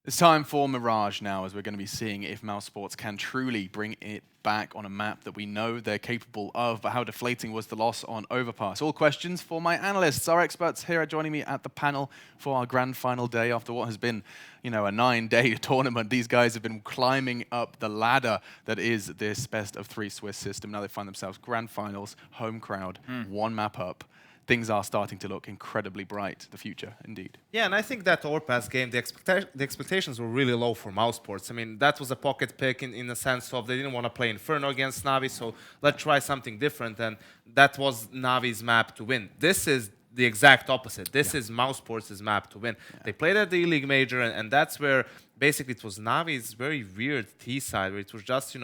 It's time for Mirage now, as we're going to be seeing if mousesports can truly bring it back on a map that we know they're capable of, but how deflating was the loss on Overpass? All questions for my analysts. Our experts here are joining me at the panel for our grand final day after what has been, a 9-day tournament. These guys have been climbing up the ladder that is this best of 3 Swiss system. Now they find themselves grand finals, home crowd, one map up. Things are starting to look incredibly bright, the future, indeed. Yeah, and I think that Overpass game, the expectations were really low for mousesports. I mean, that was a pocket pick in the sense of they didn't want to play Inferno against Navi, so let's try something different, and that was Navi's map to win. This is the exact opposite. This is mousesports' map to win. They played at the E-League Major, and that's where basically it was Navi's very weird T-side, where it was just,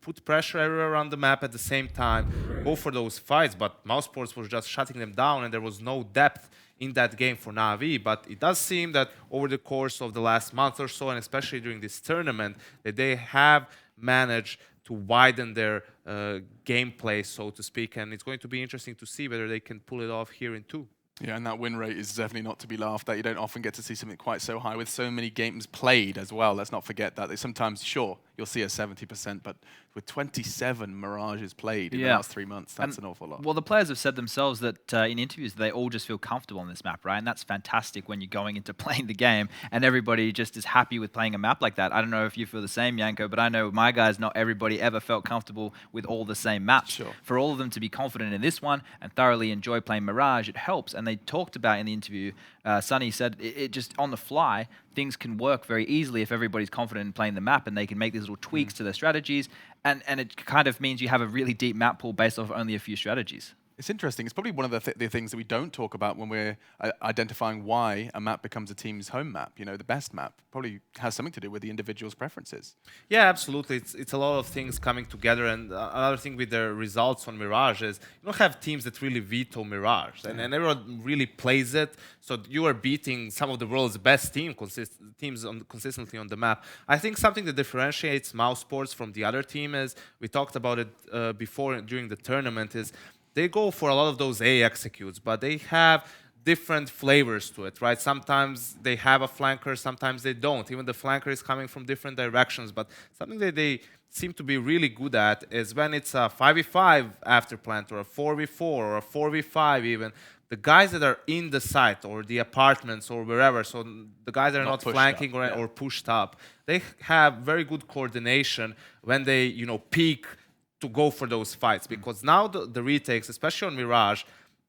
put pressure everywhere around the map at the same time, go for those fights, but mousesports was just shutting them down, and there was no depth in that game for Navi. But it does seem that over the course of the last month or so, and especially during this tournament, that they have managed to widen their gameplay, so to speak, and it's going to be interesting to see whether they can pull it off here in 2. Yeah, and that win rate is definitely not to be laughed at. You don't often get to see something quite so high with so many games played as well. Let's not forget that. Sometimes, sure, you'll see a 70%, but with 27 Mirages played in the last 3 months, that's an awful lot. Well, the players have said themselves that in interviews they all just feel comfortable on this map, right? And that's fantastic when you're going into playing the game and everybody just is happy with playing a map like that. I don't know if you feel the same, Yanko, but I know my guys, not everybody ever felt comfortable with all the same maps. Sure. For all of them to be confident in this one and thoroughly enjoy playing Mirage, it helps. And they talked about in the interview, Sonny said it just on the fly, things can work very easily if everybody's confident in playing the map and they can make these little tweaks to their strategies. And it kind of means you have a really deep map pool based off only a few strategies. It's interesting. It's probably one of the things that we don't talk about when we're identifying why a map becomes a team's home map. The best map probably has something to do with the individual's preferences. Yeah, absolutely. It's a lot of things coming together. And another thing with the results on Mirage is you don't have teams that really veto Mirage. And everyone really plays it. So you are beating some of the world's best teams consistently on the map. I think something that differentiates mousesports from the other team is, we talked about it before during the tournament, is they go for a lot of those A executes, but they have different flavors to it, right? Sometimes they have a flanker, sometimes they don't. Even the flanker is coming from different directions, but something that they seem to be really good at is when it's a 5v5 after plant, or a 4v4, or a 4v5 even, the guys that are in the site, or the apartments, or wherever, so the guys that are not flanking or pushed up, they have very good coordination when they, peak to go for those fights, because now the retakes, especially on Mirage,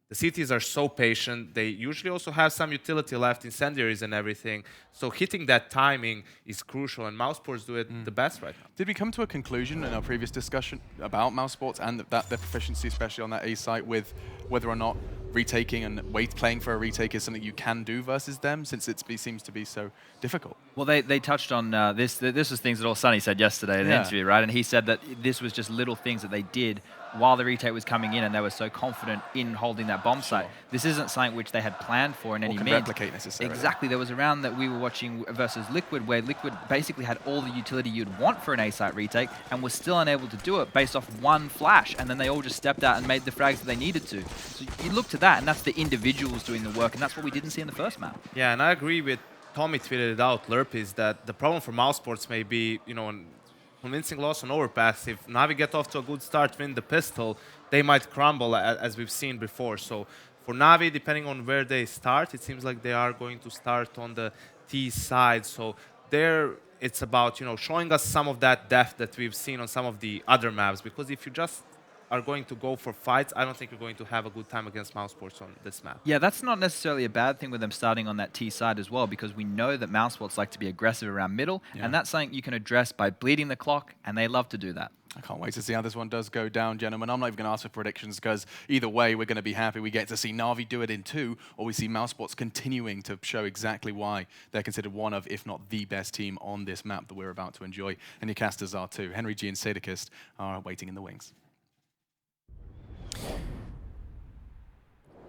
the cities are so patient. They usually also have some utility left, incendiaries and everything. So hitting that timing is crucial, and mousesports do it the best right now. Did we come to a conclusion in our previous discussion about mousesports and that their proficiency, especially on that A site, with whether or not retaking and playing for a retake is something you can do versus them, since it seems to be so difficult? Well, they touched on this. This was things that all Sonny said yesterday in the interview, right? And he said that this was just little things that they did while the retake was coming in, and they were so confident in holding that bomb site. This isn't something which they had planned for in any means. Replicate necessarily. Exactly. There was a round that we were watching versus Liquid, where Liquid basically had all the utility you'd want for an A-site retake and was still unable to do it based off one flash, and then they all just stepped out and made the frags that they needed to. So you look to that, and that's the individuals doing the work, and that's what we didn't see in the first map. Yeah, and I agree with Tommy tweeted it out, Lerp, is that the problem for mousesports may be, convincing loss on Overpass. If Navi get off to a good start, win the pistol, they might crumble, as we've seen before. So for Navi, depending on where they start, it seems like they are going to start on the T side. So there, it's about showing us some of that depth that we've seen on some of the other maps. Because if you just are going to go for fights, I don't think you're going to have a good time against mousesports on this map. Yeah, that's not necessarily a bad thing with them starting on that T side as well, because we know that mousesports like to be aggressive around middle, and that's something you can address by bleeding the clock, and they love to do that. I can't wait to see how this one does go down, gentlemen. I'm not even going to ask for predictions, because either way, we're going to be happy. We get to see Navi do it in 2, or we see mousesports continuing to show exactly why they're considered one of, if not the best team on this map that we're about to enjoy. And your casters are too. Henry G and Sadikist are waiting in the wings.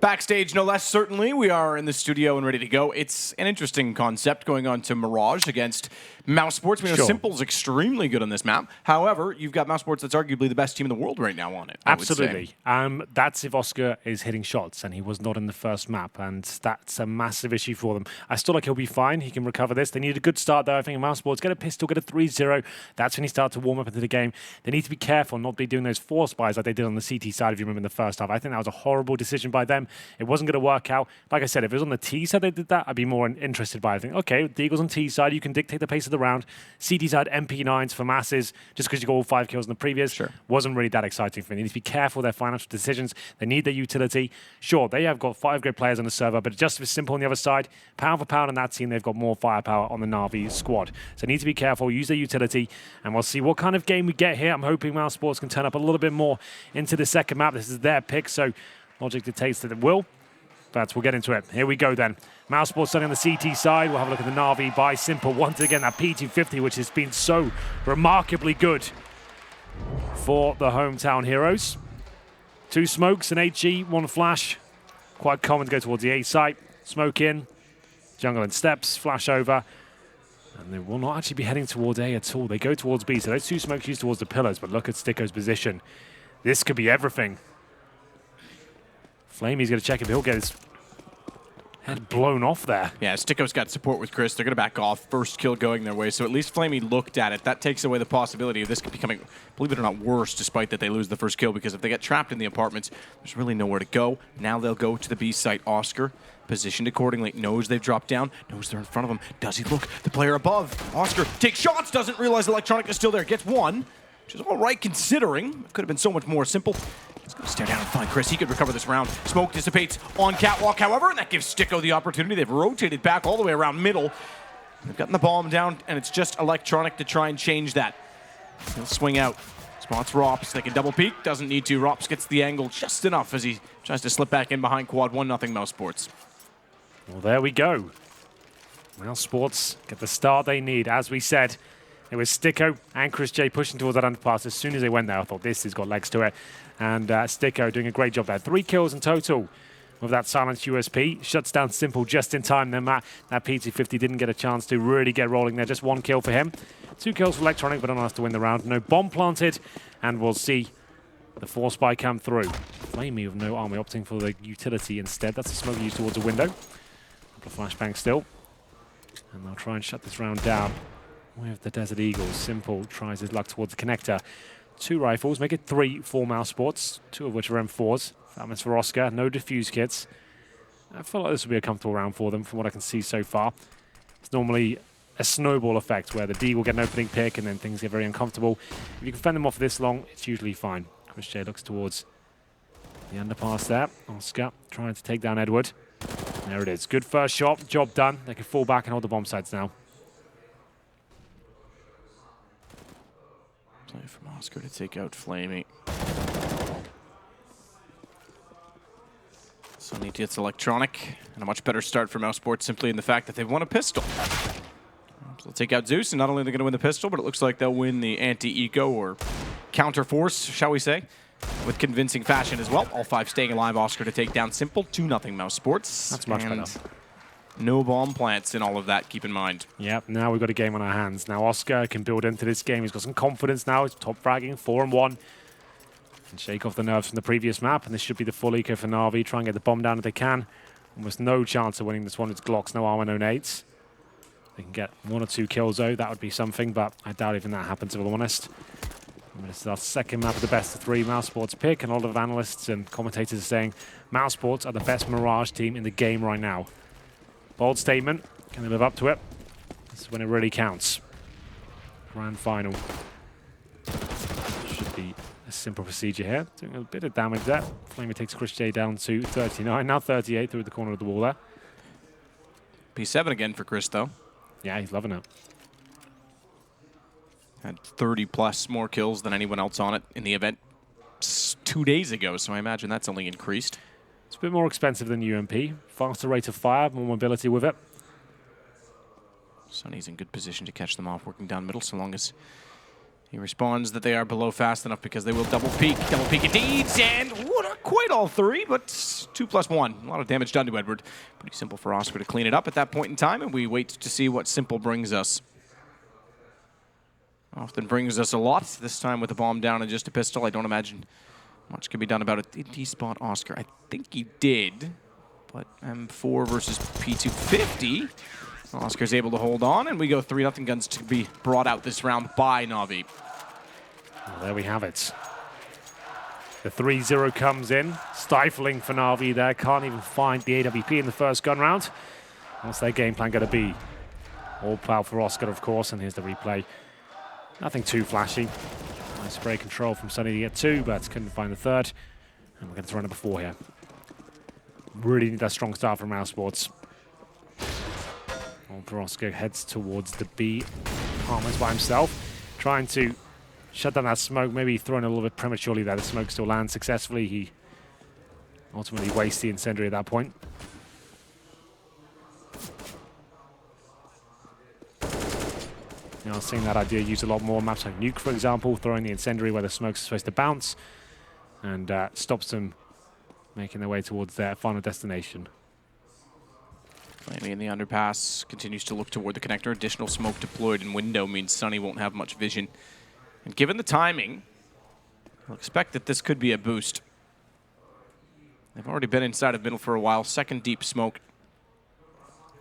Backstage, no less, certainly. We are in the studio and ready to go. It's an interesting concept going on to Mirage against mousesports. We know Sure. Simple's extremely good on this map. However, you've got mousesports that's arguably the best team in the world right now on it. I would say. Absolutely. That's if Oscar is hitting shots, and he was not in the first map, and that's a massive issue for them. I still like he'll be fine. He can recover this. They need a good start, though. I think mousesports get a pistol, get a 3-0. That's when he starts to warm up into the game. They need to be careful, not be doing those force buys like they did on the CT side, if you remember in the first half. I think that was a horrible decision by them. It wasn't going to work out. Like I said, if it was on the T side they did that, I'd be more interested by it. I think, okay, the Eagles on T side, you can dictate the pace of the round. CT side, MP9s for masses, just because you got all 5 kills in the previous, wasn't really that exciting for me. They need to be careful with their financial decisions. They need their utility. Sure, they have got 5 great players on the server, but just as simple on the other side, pound for pound on that team, they've got more firepower on the Na'Vi squad. So they need to be careful, use their utility, and we'll see what kind of game we get here. I'm hoping mousesports can turn up a little bit more into the second map. This is their pick, so logic dictates that it will. But we'll get into it. Here we go then. mousesports starting on the CT side. We'll have a look at the Na'Vi by Simple. Once again, that P250, which has been so remarkably good for the hometown heroes. 2 smokes, an HE, 1 flash. Quite common to go towards the A site. Smoke in, jungle and steps, flash over. And they will not actually be heading towards A at all. They go towards B, so those 2 smokes used towards the pillars, but look at Sticko's position. This could be everything. Flamey's going to check if he'll get his head blown off there. Yeah, Sticko's got support with Chris. They're going to back off. First kill going their way, so at least Flamey looked at it. That takes away the possibility of this becoming, believe it or not, worse, despite that they lose the first kill, because if they get trapped in the apartments, there's really nowhere to go. Now they'll go to the B site. Oscar, positioned accordingly, knows they've dropped down, knows they're in front of him. Does he look? The player above. Oscar takes shots, doesn't realize Electronic is still there. Gets 1, which is all right considering. It could have been so much more simple. He's going to stare down and find Chris. He could recover this round. Smoke dissipates on Catwalk, however, and that gives Sticko the opportunity. They've rotated back all the way around middle. They've gotten the bomb down, and it's just Electronic to try and change that. He'll swing out. Spots Rops. They can double peek. Doesn't need to. Rops gets the angle just enough as he tries to slip back in behind quad. 1-0 mousesports. Well, there we go. mousesports get the start they need. As we said, it was Sticko and Chris J pushing towards that underpass. As soon as they went there, I thought this has got legs to it. And Sticko doing a great job there. 3 kills in total with that silenced USP. Shuts down Simple just in time. Then that P250 didn't get a chance to really get rolling there. Just 1 kill for him. 2 kills for Electronic, but enough to win the round. No bomb planted, and we'll see the force spy come through. Flamey with no army, opting for the utility instead. That's a smoke used towards a window. Couple of flashbangs still. And they'll try and shut this round down with the Desert Eagles. Simple tries his luck towards the connector. 2 rifles, make it 3 for mousesports, 2 of which are M4s. That one's for Oscar, no defuse kits. I feel like this will be a comfortable round for them from what I can see so far. It's normally a snowball effect where the D will get an opening pick and then things get very uncomfortable. If you can fend them off this long, it's usually fine. Chris J looks towards the underpass there. Oscar trying to take down Edward. There it is. Good first shot, job done. They can fall back and hold the bomb sites now. Play from Oscar to take out Flamey. Sonny gets Electronic, and a much better start for mousesports simply in the fact that they've won a pistol. So they'll take out Zeus, and not only are they going to win the pistol, but it looks like they'll win the anti-eco or counter-force, shall we say, with convincing fashion as well. All 5 staying alive. Oscar to take down Simple. 2-0 mousesports. That's much better. No bomb plants in all of that, keep in mind. Yep, now we've got a game on our hands. Now Oscar can build into this game. He's got some confidence now. He's top fragging, 4-1. And shake off the nerves from the previous map. And this should be the full eco for Na'Vi. Try and get the bomb down if they can. Almost no chance of winning this one. It's Glocks, no armor, no nades. They can get 1 or 2 kills though. That would be something, but I doubt even that happens, if I'm honest. And this is our second map of the best of 3 mousesports pick. And a lot of analysts and commentators are saying mousesports are the best Mirage team in the game right now. Bold statement. Can they live up to it? This is when it really counts. Grand final. Should be a simple procedure here. Doing a bit of damage there. Flamey takes Chris J down to 39. Now 38 through the corner of the wall there. P7 again for Chris, though. Yeah, he's loving it. Had 30+ more kills than anyone else on it in the event 2 days ago, so I imagine that's only increased. It's a bit more expensive than UMP. Faster rate of fire, more mobility with it. Sonny's in good position to catch them off, working down middle, so long as He responds that they are below fast enough because they will double peek indeed, and not quite all three, but 2+1. A lot of damage done to Edward. Pretty simple for Oscar to clean it up at that point in time, and we wait to see what simple brings us. Often brings us a lot, this time with a bomb down and just a pistol. I don't imagine much can be done about it. Did he spot Oscar? I think he did, but M4 versus P250. Oscar's able to hold on, and we go 3-0 guns to be brought out this round by Na'Vi. Well, there we have it. The 3-0 comes in, stifling for Na'Vi there. Can't even find the AWP in the first gun round. What's their game plan going to be? All power for Oscar, of course, and here's the replay. Nothing too flashy. Nice spray control from Sunny to get 2, but couldn't find the 3rd. And we're going to run number 4 here. Really need that strong start from mousesports. Oscar heads towards the B apartments by himself, trying to shut down that smoke, maybe throwing a little bit prematurely there. The smoke still lands successfully. He ultimately wastes the incendiary at that point. You know, seeing that idea used a lot more maps like Nuke, for example, throwing the incendiary where the smoke's supposed to bounce, and stops them making their way towards their final destination. Flamey in the underpass continues to look toward the connector. Additional smoke deployed in window means Sunny won't have much vision. And given the timing, I'll expect that this could be a boost. They've already been inside of middle for a while. Second deep smoke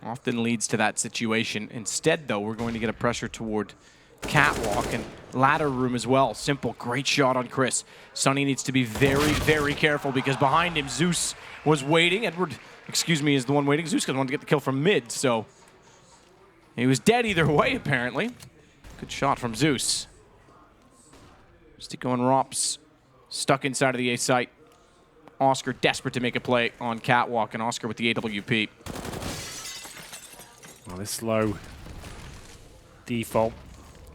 often leads to that situation. Instead, though, we're going to get a pressure toward catwalk and ladder room as well. Simple, great shot on Chris. Sunny needs to be very, very careful because behind him, Zeus was waiting. Edward, excuse me, is the one waiting. Zeus wanted to get the kill from mid, so he was dead either way, apparently. Good shot from Zeus. Sticko and Rops stuck inside of the A site. Oscar desperate to make a play on catwalk, and Oscar with the AWP. Well, this slow default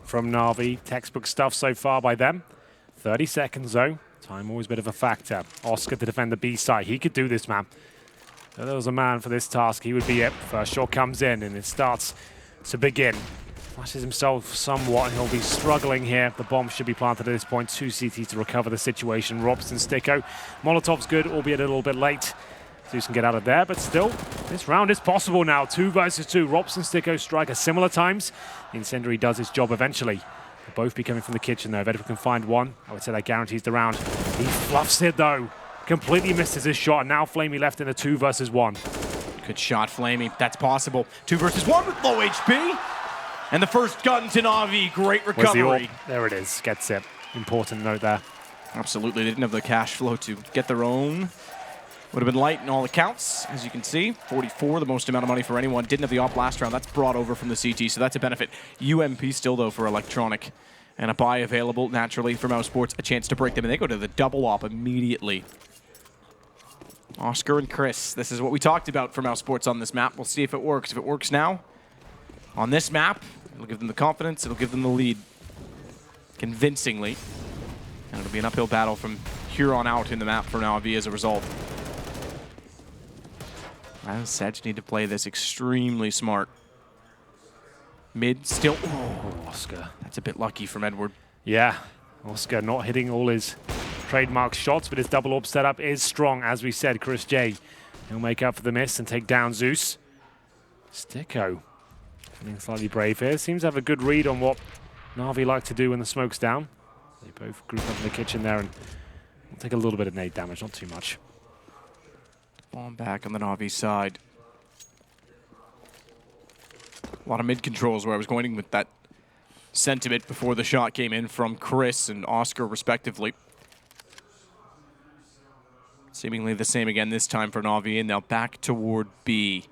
from Na'Vi. Textbook stuff so far by them. 30 seconds, though. Time always a bit of a factor. Oscar to defend the B side. He could do this, man. If there was a man for this task, he would be it. First shot comes in, and it starts to begin. Flashes himself somewhat, and he'll be struggling here. The bomb should be planted at this point. 2 CTs to recover the situation. Robson, Sticko. Molotov's good, albeit a little bit late. Zeus can get out of there, but still, this round is possible now. 2 versus 2. Robson, Sticko strike at similar times. The incendiary does its job eventually. They'll both be coming from the kitchen, though. If Edward can find one, I would say that guarantees the round. He fluffs it, though. Completely misses his shot, and now Flamey left in a 2 versus 1. Good shot, Flamey. That's possible. 2 versus 1 with low HP. And the first gun to Na'Vi. Great recovery. There it is. Gets it. Important note there. Absolutely. They didn't have the cash flow to get their own. Would have been light in all accounts, as you can see. 44, the most amount of money for anyone. Didn't have the op last round. That's brought over from the CT, so that's a benefit. UMP still, though, for Electronic. And a buy available, naturally, for mousesports. A chance to break them, and they go to the double op immediately. Oscar and Chris. This is what we talked about for mousesports on this map. We'll see if it works. If it works now, on this map, it'll give them the confidence. It'll give them the lead convincingly. And it'll be an uphill battle from here on out in the map for Na'Vi as a result. As Sedge need to play this extremely smart. Mid still. Oh, Oscar. That's a bit lucky from Edward. Yeah, Oscar not hitting all his trademark shots, but his double orb setup is strong, as we said. Chris J, he'll make up for the miss and take down Zeus. Sticko being slightly brave here. Seems to have a good read on what Na'Vi like to do when the smoke's down. They both group up in the kitchen there and will take a little bit of nade damage, not too much. Bomb back on the Na'Vi side. A lot of mid controls where I was going with that sentiment before the shot came in from Chris and Oscar, respectively. Seemingly the same again this time for Na'Vi, and now back toward B.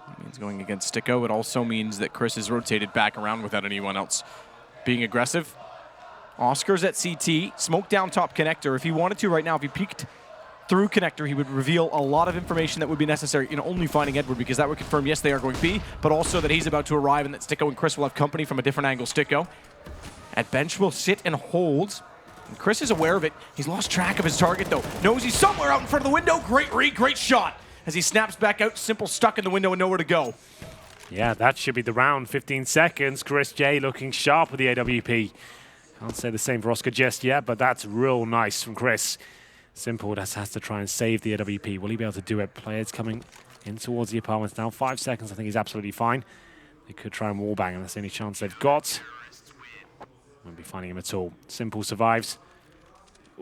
That means going against Sticko. It also means that Chris is rotated back around without anyone else being aggressive. Oscar's at CT, smoke down top connector. If he wanted to right now, if he peeked through connector, he would reveal a lot of information that would be necessary in only finding Edward, because that would confirm, yes, they are going B, but also that he's about to arrive and that Sticko and Chris will have company from a different angle. Sticko at bench will sit and hold. And Chris is aware of it. He's lost track of his target, though. Knows he's somewhere out in front of the window. Great read, great shot. As he snaps back out, Simple stuck in the window and nowhere to go. Yeah, that should be the round. 15 seconds. Chris J looking sharp with the AWP. Can't say the same for Oscar just yet, but that's real nice from Chris. Simple just has to try and save the AWP. Will he be able to do it? Players coming in towards the apartments now. 5 seconds, I think he's absolutely fine. They could try and wallbang, and that's the only chance they've got. Won't be finding him at all. Simple survives.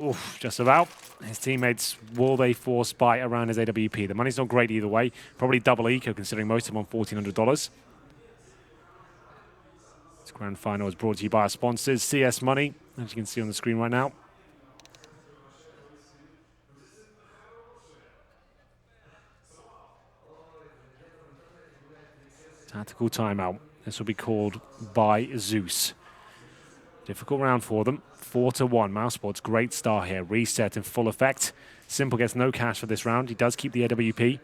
Oof, just about. His teammates, will they force buy around his AWP? The money's not great either way. Probably double eco, considering most of them on $1,400. This grand final is brought to you by our sponsors, CS Money, as you can see on the screen right now. Tactical timeout. This will be called by Zeus. Difficult round for them. 4-1. mousesports, great start here. Reset in full effect. Simple gets no cash for this round. He does keep the AWP.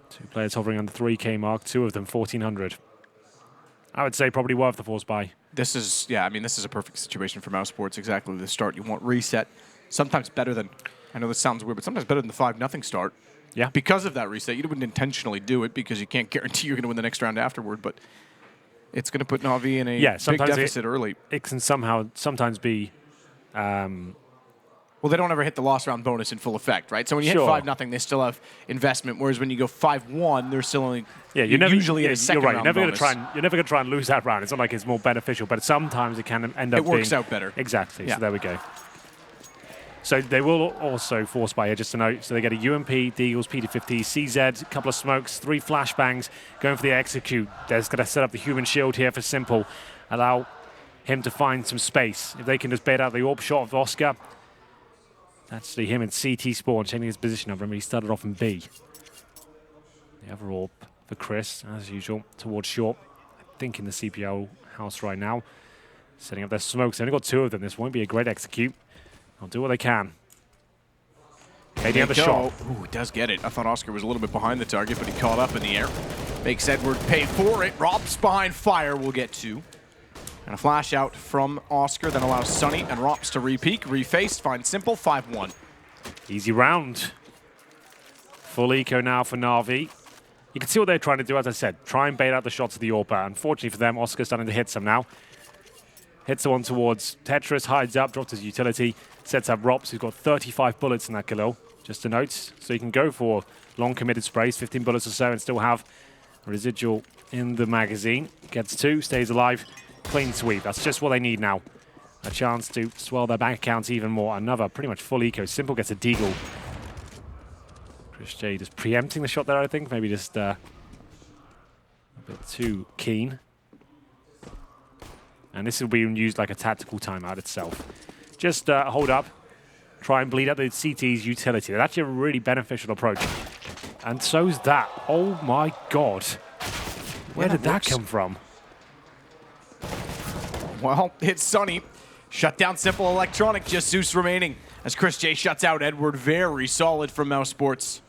2 players hovering on the 3K mark. 2 of them 1,400. I would say probably worth the force buy. This is, yeah, I mean, this is a perfect situation for mousesports. Exactly the start you want. Reset. Sometimes better than, I know this sounds weird, but sometimes better than the 5-0 start. Yeah. Because of that reset, you wouldn't intentionally do it because you can't guarantee you're going to win the next round afterward, but it's going to put Na'Vi in a big deficit early. It can sometimes be... Well, they don't ever hit the loss round bonus in full effect, right? So when you hit 5-0, they still have investment, whereas when you go 5-1, they're still only usually at a second round bonus. You're never going to try and lose that round. It's not like it's more beneficial, but sometimes it can end up being... It works out better. Exactly, yeah. So there we go. So they will also force buy here, just to note. So they get a UMP, Deagles, P250, CZ, a couple of smokes, 3 flashbangs, going for the execute. They're going to set up the human shield here for Simple. Allow him to find some space. If they can just bait out the AWP shot of Oscar, that's actually him in CT spawn, changing his position up. Remember, he started off in B. The other AWP for Chris, as usual, towards short. I think in the CPL house right now. Setting up their smokes. They only got 2 of them. This won't be a great execute. They'll do what they can. KD on the shot. Ooh, does get it. I thought Oscar was a little bit behind the target, but he caught up in the air. Makes Edward pay for it. Rob's behind fire. We'll get 2. And a flash out from Oscar, then allows Sunny and Rops to re-peek, reface, find Simple, 5-1. Easy round. Full eco now for Na'Vi. You can see what they're trying to do, as I said. Try and bait out the shots of the AWP. Unfortunately for them, Oscar's starting to hit some now. Hits the one towards Tetris, hides up, drops his utility, sets up Rops, who's got 35 bullets in that Galil, just a note. So you can go for long committed sprays, 15 bullets or so, and still have residual in the magazine. Gets 2, stays alive, clean sweep. That's just what they need now. A chance to swell their bank accounts even more. Another pretty much full eco. Simple gets a deagle. Chris J just preempting the shot there, I think. Maybe just a bit too keen. And this will be used like a tactical timeout itself. Just hold up, try and bleed out the CT's utility. That's actually a really beneficial approach. And so's that. Oh my god. Where did that come from? Well, it's Sunny. Shut down Simple Electronic, just Zeus remaining. As Chris J shuts out Edward, very solid from mousesports.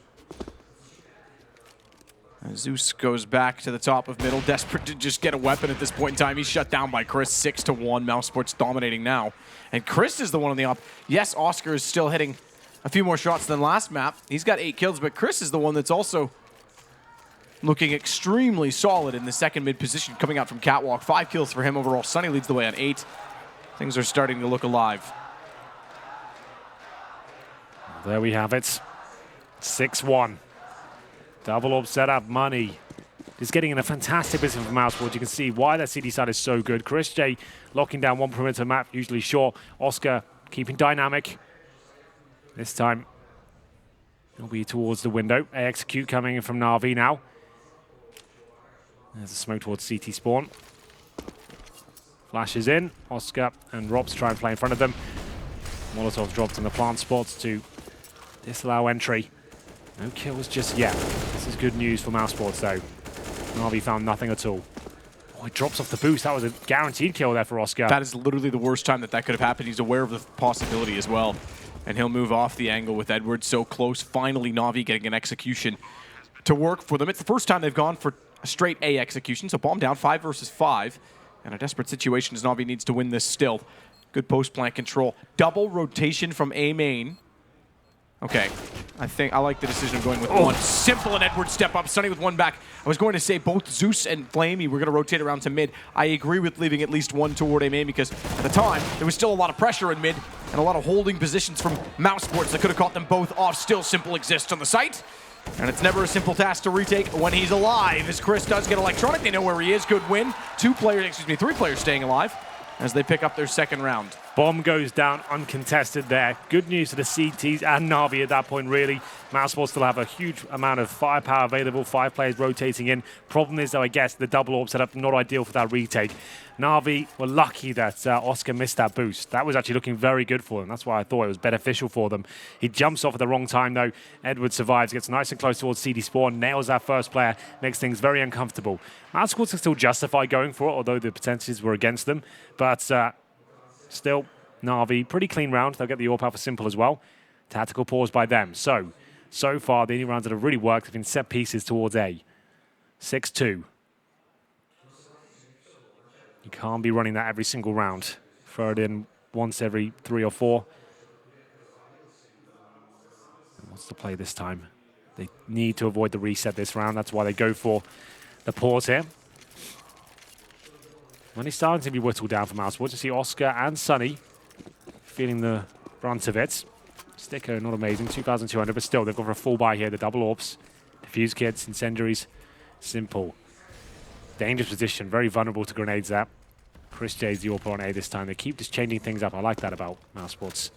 Zeus goes back to the top of middle, desperate to just get a weapon at this point in time. He's shut down by Chris, 6-1. mousesports dominating now. And Chris is the one on the op. Yes, Oscar is still hitting a few more shots than last map. He's got 8 kills, but Chris is the one that's also looking extremely solid in the second mid position, coming out from Catwalk. 5 kills for him overall. Sunny leads the way on 8. Things are starting to look alive. There we have it. 6-1. Double AWP setup, money. Is getting in a fantastic position for mousesports. You can see why that CD side is so good. Chris J locking down one perimeter map, usually short. Oscar keeping dynamic. This time, it'll be towards the window. Execute coming in from Na'Vi now. There's a smoke towards CT spawn. Flashes in. Oscar and Robs try and play in front of them. Molotov dropped in the plant spots to disallow entry. No kills just yet. This is good news for mousesports, though. Na'Vi found nothing at all. Oh, he drops off the boost. That was a guaranteed kill there for Oscar. That is literally the worst time that could have happened. He's aware of the possibility as well. And he'll move off the angle with Edward so close. Finally, Na'Vi getting an execution to work for them. It's the first time they've gone for a straight A execution. So bomb down, 5 versus 5. And a desperate situation as Na'Vi needs to win this still. Good post-plant control. Double rotation from A main. Okay. I think I like the decision of going with one. Simple and Edward step up. Sunny with one back. I was going to say both Zeus and Flamey were going to rotate around to mid. I agree with leaving at least one toward A main because at the time, there was still a lot of pressure in mid and a lot of holding positions from mousesports that could have caught them both off. Still Simple exists on the site. And it's never a simple task to retake when he's alive. As Chris does get electronic, they know where he is. Good win. 3 players staying alive as they pick up their second round. Bomb goes down uncontested there. Good news for the CTs and Na'Vi at that point, really. mousesports still have a huge amount of firepower available, 5 players rotating in. Problem is, though, I guess, the double orb setup not ideal for that retake. Na'Vi were lucky that Oscar missed that boost. That was actually looking very good for them. That's why I thought it was beneficial for them. He jumps off at the wrong time, though. Edward survives, gets nice and close towards CD Spawn, nails that first player, makes things very uncomfortable. mousesports can still justify going for it, although the percentages were against them. But still, Na'Vi, pretty clean round. They'll get the AWP out for Simple as well. Tactical pause by them. So far, the only rounds that have really worked have been set pieces towards A. 6-2. You can't be running that every single round. Throw it in once every 3 or 4. What's the play this time? They need to avoid the reset this round. That's why they go for the pause here. Money's starting to be whittled down for mousesports. You see Oscar and Sunny feeling the brunt of it. Sticker, not amazing, 2,200, but still, they've gone for a full buy here. The double orbs, diffuse kits, incendiaries, Simple. Dangerous position, very vulnerable to grenades there. Chris J's the AWP on A this time. They keep just changing things up. I like that about mousesports.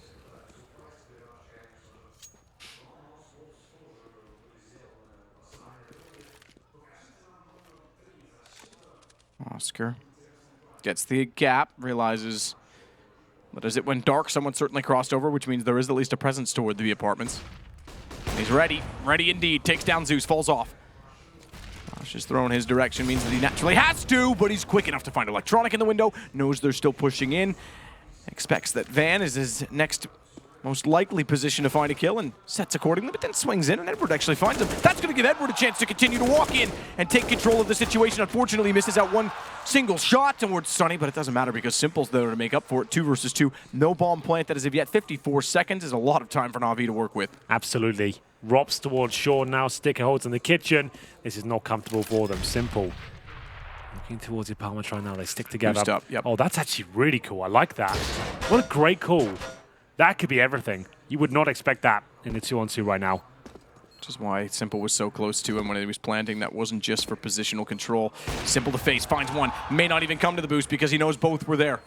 Oscar gets the gap, realizes that as it went dark, someone certainly crossed over, which means there is at least a presence toward the apartments. And he's ready indeed. Takes down Zeus, falls off. Just throwing his direction means that he naturally has to, but he's quick enough to find electronic in the window, knows they're still pushing in, expects that Van is his next most likely position to find a kill and sets accordingly, but then swings in and Edward actually finds him. That's going to give Edward a chance to continue to walk in and take control of the situation. Unfortunately, he misses out one single shot towards Sunny, but it doesn't matter because Simple's there to make up for it. 2 versus 2. No bomb planted as of yet. 54 seconds is a lot of time for Na'Vi to work with. Absolutely. Rops towards Sean now. Sticker holds in the kitchen. This is not comfortable for them. Simple. Looking towards the apartment right now. They stick together. Boost up, yep. Oh, that's actually really cool. I like that. What a great call. That could be everything. You would not expect that in the 2-on-2 right now. Which is why Simple was so close to him when he was planting. That wasn't just for positional control. Simple to face, finds one. May not even come to the boost because he knows both were there.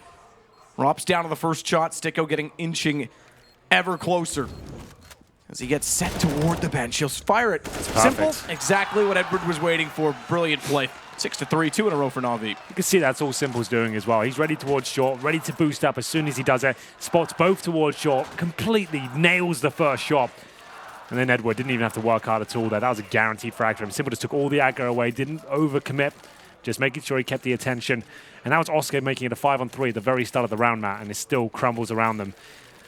Rops down to the first shot. Sticko inching ever closer. As he gets set toward the bench, he'll fire it. Simple, exactly what Edward was waiting for. Brilliant play. 6-3, 2 in a row for Na'Vi. You can see that's all Simple's doing as well. He's ready towards short, ready to boost up as soon as he does it. Spots both towards short, completely nails the first shot. And then Edward didn't even have to work hard at all there. That was a guaranteed frag for him. Simple just took all the aggro away, didn't overcommit, just making sure he kept the attention. And that was Oscar making it a 5-on-3 at the very start of the round, Matt, and it still crumbles around them.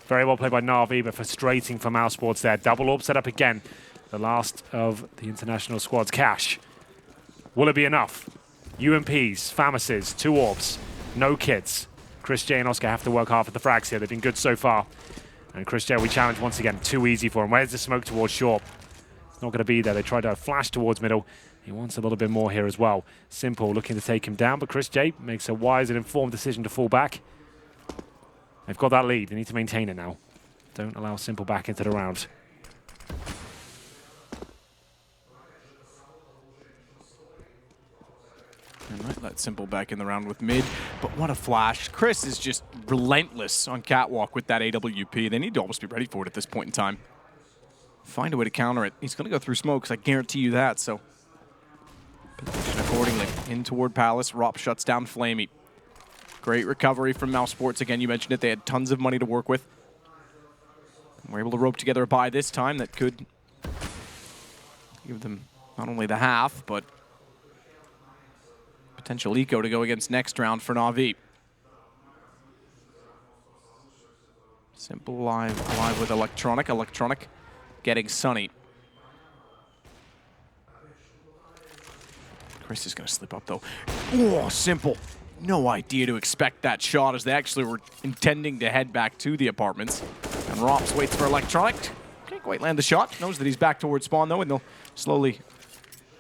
Very well played by Na'Vi, but frustrating for mousesports there. Double orb set up again. The last of the international squad's cash. Will it be enough? UMPs, Famises, 2 orbs, no kits. Chris J and Oscar have to work hard for the frags here. They've been good so far. And Chris J, we challenge once again. Too easy for him. Where's the smoke towards short? It's not going to be there. They tried to flash towards middle. He wants a little bit more here as well. Simple looking to take him down, but Chris J makes a wise and informed decision to fall back. They've got that lead. They need to maintain it now. Don't allow Simple back into the round. They might let Simple back in the round with mid, but what a flash. Chris is just relentless on Catwalk with that AWP. They need to almost be ready for it at this point in time. Find a way to counter it. He's going to go through smokes, I guarantee you that, so position accordingly. In toward Palace, Rop shuts down Flamey. Great recovery from mousesports. Again, you mentioned it, they had tons of money to work with. And we're able to rope together a buy this time that could give them not only the half, but potential eco to go against next round for Na'Vi. Simple alive with Electronic. Electronic getting Sunny. Chris is going to slip up, though. Oh, Simple. No idea to expect that shot as they actually were intending to head back to the apartments. And Rops waits for Electronic. Can't quite land the shot. Knows that he's back towards spawn, though, and they'll slowly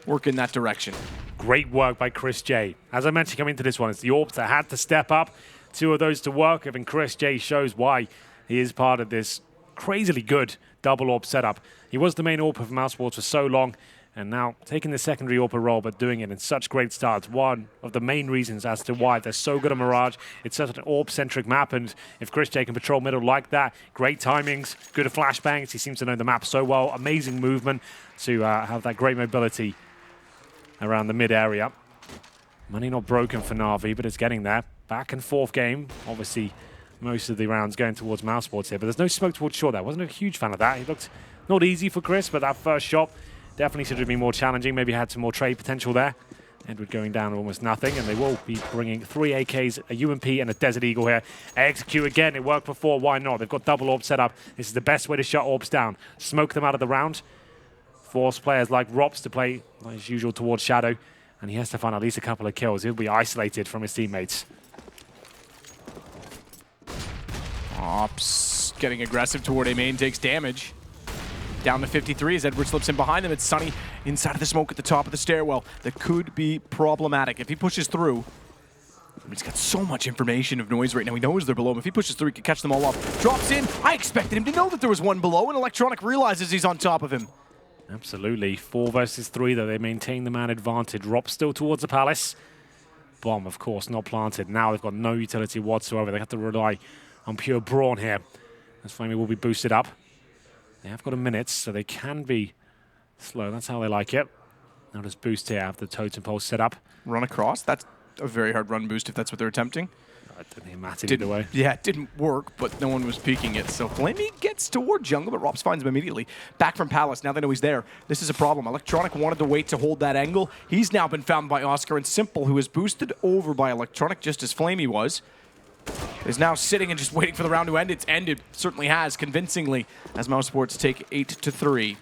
work in that direction. Great work by Chris J. As I mentioned coming into this one, it's the AWPs that had to step up. 2 of those to work, and Chris J shows why he is part of this crazily good double AWP setup. He was the main AWP of mousesports for so long, and now taking the secondary AWP role, but doing it in such great starts. One of the main reasons as to why they're so good at Mirage. It's such an AWP-centric map, and if Chris J can patrol middle like that, great timings, good flashbangs. He seems to know the map so well. Amazing movement to have that great mobility around the mid area. Money not broken for Na'Vi, but it's getting there. Back and forth game. Obviously, most of the rounds going towards mousesports here, but there's no smoke towards short there. Wasn't a huge fan of that. He looked not easy for Chris, but that first shot definitely should have been more challenging. Maybe had some more trade potential there. Edward going down almost nothing, and they will be bringing 3 AKs, a UMP, and a Desert Eagle here. Execute again. It worked before. Why not? They've got double AWP set up. This is the best way to shut AWPs down. Smoke them out of the round. Force players like Rops to play, as usual, towards Shadow, and he has to find at least a couple of kills. He'll be isolated from his teammates. Ops getting aggressive toward A main, takes damage. Down to 53 as Edward slips in behind them. It's Sunny inside of the smoke at the top of the stairwell. That could be problematic. If he pushes through, he's got so much information of noise right now. He knows they're below him. If he pushes through, he can catch them all off. Drops in. I expected him to know that there was one below, and Electronic realizes he's on top of him. Absolutely. 4 versus 3, though. They maintain the man advantage. Rop still towards the Palace. Bomb, of course, not planted. Now they've got no utility whatsoever. They have to rely on pure brawn here. As Flamey will be boosted up. They have got a minute, so they can be slow. That's how they like it. Now just boost here. Have the totem pole set up. Run across. That's a very hard run boost if that's what they're attempting. I don't think it mattered either way. Yeah, it didn't work, but no one was peeking it. So Flamey gets toward jungle, but Rops finds him immediately. Back from Palace, now they know he's there. This is a problem. Electronic wanted to wait to hold that angle. He's now been found by Oscar, and Simple, who is boosted over by Electronic just as Flamey was, is now sitting and just waiting for the round to end. It's ended, certainly has, convincingly, as mousesports take 8-3.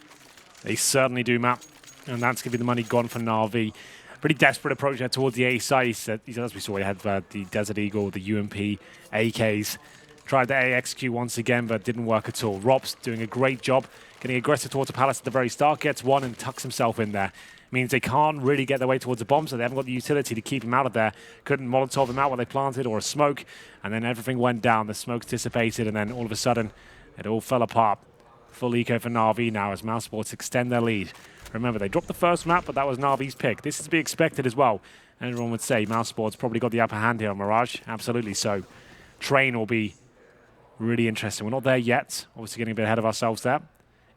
They certainly do, Matt. And that's going to be the money gone for Na'Vi. Pretty desperate approach there towards the A side. As we saw, he had the Desert Eagle, the UMP, AKs. Tried the AXQ once again, but didn't work at all. Rops doing a great job, getting aggressive towards the Palace at the very start. Gets one and tucks himself in there. Means they can't really get their way towards the bomb, so they haven't got the utility to keep him out of there. Couldn't Molotov him out when they planted, or a smoke. And then everything went down. The smoke dissipated, and then all of a sudden, it all fell apart. Full eco for Na'Vi now as mousesports extend their lead. Remember, they dropped the first map, but that was Na'Vi's pick. This is to be expected as well. And everyone would say mousesports probably got the upper hand here on Mirage. Absolutely so. Train will be really interesting. We're not there yet. Obviously getting a bit ahead of ourselves there.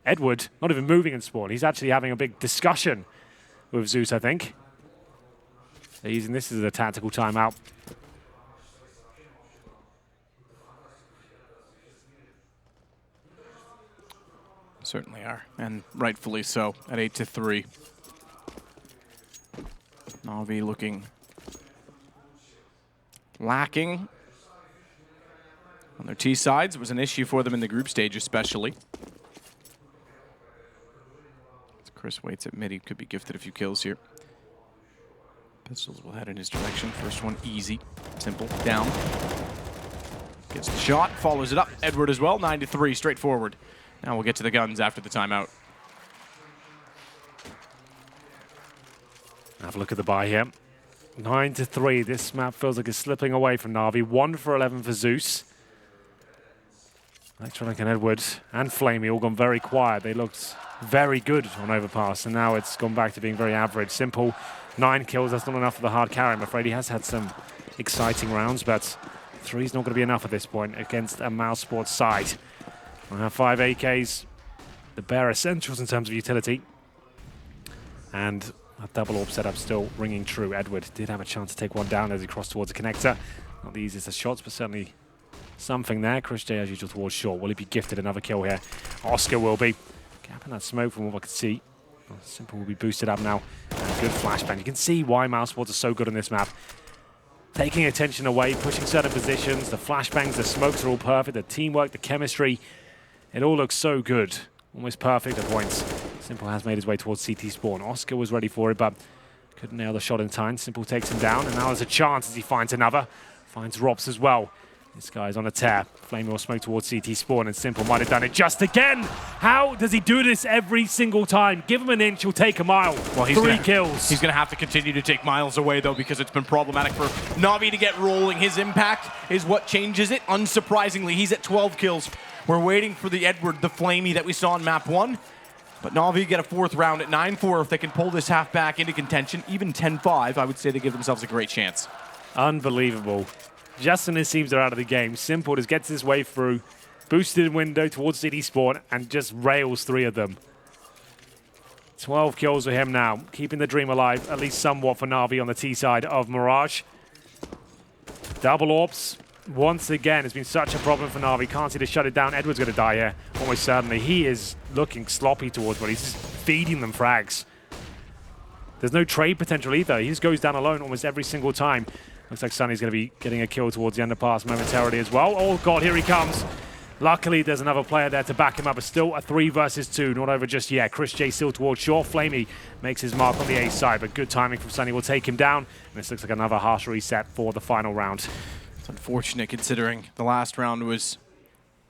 Edward, not even moving in spawn. He's actually having a big discussion with Zeus, I think. They're using this as a tactical timeout. Certainly are, and rightfully so, at 8-3. Na'Vi looking lacking on their T sides. It was an issue for them in the group stage, especially. As Chris waits at mid, he could be gifted a few kills here. Pistols will head in his direction. First one easy, simple, down. Gets the shot, follows it up. Edward as well, 9-3, straightforward. Now we'll get to the guns after the timeout. Have a look at the buy here. 9-3. This map feels like it's slipping away from Na'Vi. 1 for 11 for Zeus. Electronic and Edward and Flamey all gone very quiet. They looked very good on Overpass, and now it's gone back to being very average. Simple, 9 kills. That's not enough for the hard carry. I'm afraid he has had some exciting rounds, but 3's not going to be enough at this point against a mousesports side. We have 5 AKs, the bare essentials in terms of utility. And a double AWP setup still ringing true. Edward did have a chance to take one down as he crossed towards the connector. Not the easiest of shots, but certainly something there. Chris J, as usual, towards short. Will he be gifted another kill here? Oscar will be. Gap in that smoke from what I could see. Simple will be boosted up now. And good flashbang. You can see why mousesports are so good on this map. Taking attention away, pushing certain positions. The flashbangs, the smokes are all perfect. The teamwork, the chemistry. It all looks so good. Almost perfect at points. Simple has made his way towards CT spawn. Oscar was ready for it, but couldn't nail the shot in time. Simple takes him down, and now there's a chance as he finds another. Finds Rops as well. This guy's on a tear. Flame will smoke towards CT spawn, and Simple might have done it just again. How does he do this every single time? Give him an inch, he'll take a mile. Well, 3 kills. He's going to have to continue to take miles away, though, because it's been problematic for Na'Vi to get rolling. His impact is what changes it. Unsurprisingly, he's at 12 kills. We're waiting for the Edward, the Flamey that we saw in map 1. But Na'Vi get a 4th round at 9-4. If they can pull this half back into contention, even 10-5, I would say they give themselves a great chance. Unbelievable. Just when it seems they're out of the game, Simple just gets his way through, boosted window towards City Spawn, and just rails 3 of them. 12 kills for him now, keeping the dream alive, at least somewhat for Na'Vi on the T side of Mirage. Double orbs. Once again, it's been such a problem for Na'Vi. Can't see to shut it down. Edward's going to die here, almost certainly. He is looking sloppy towards, but he's just feeding them frags. There's no trade potential either. He just goes down alone almost every single time. Looks like Sunny's going to be getting a kill towards the underpass momentarily as well. Oh god, here he comes. Luckily, there's another player there to back him up. It's still a 3 versus 2, not over just yet. Chris J still towards shore. Flamey makes his mark on the A side, but good timing from Sunny will take him down. And this looks like another harsh reset for the final round. It's unfortunate considering the last round was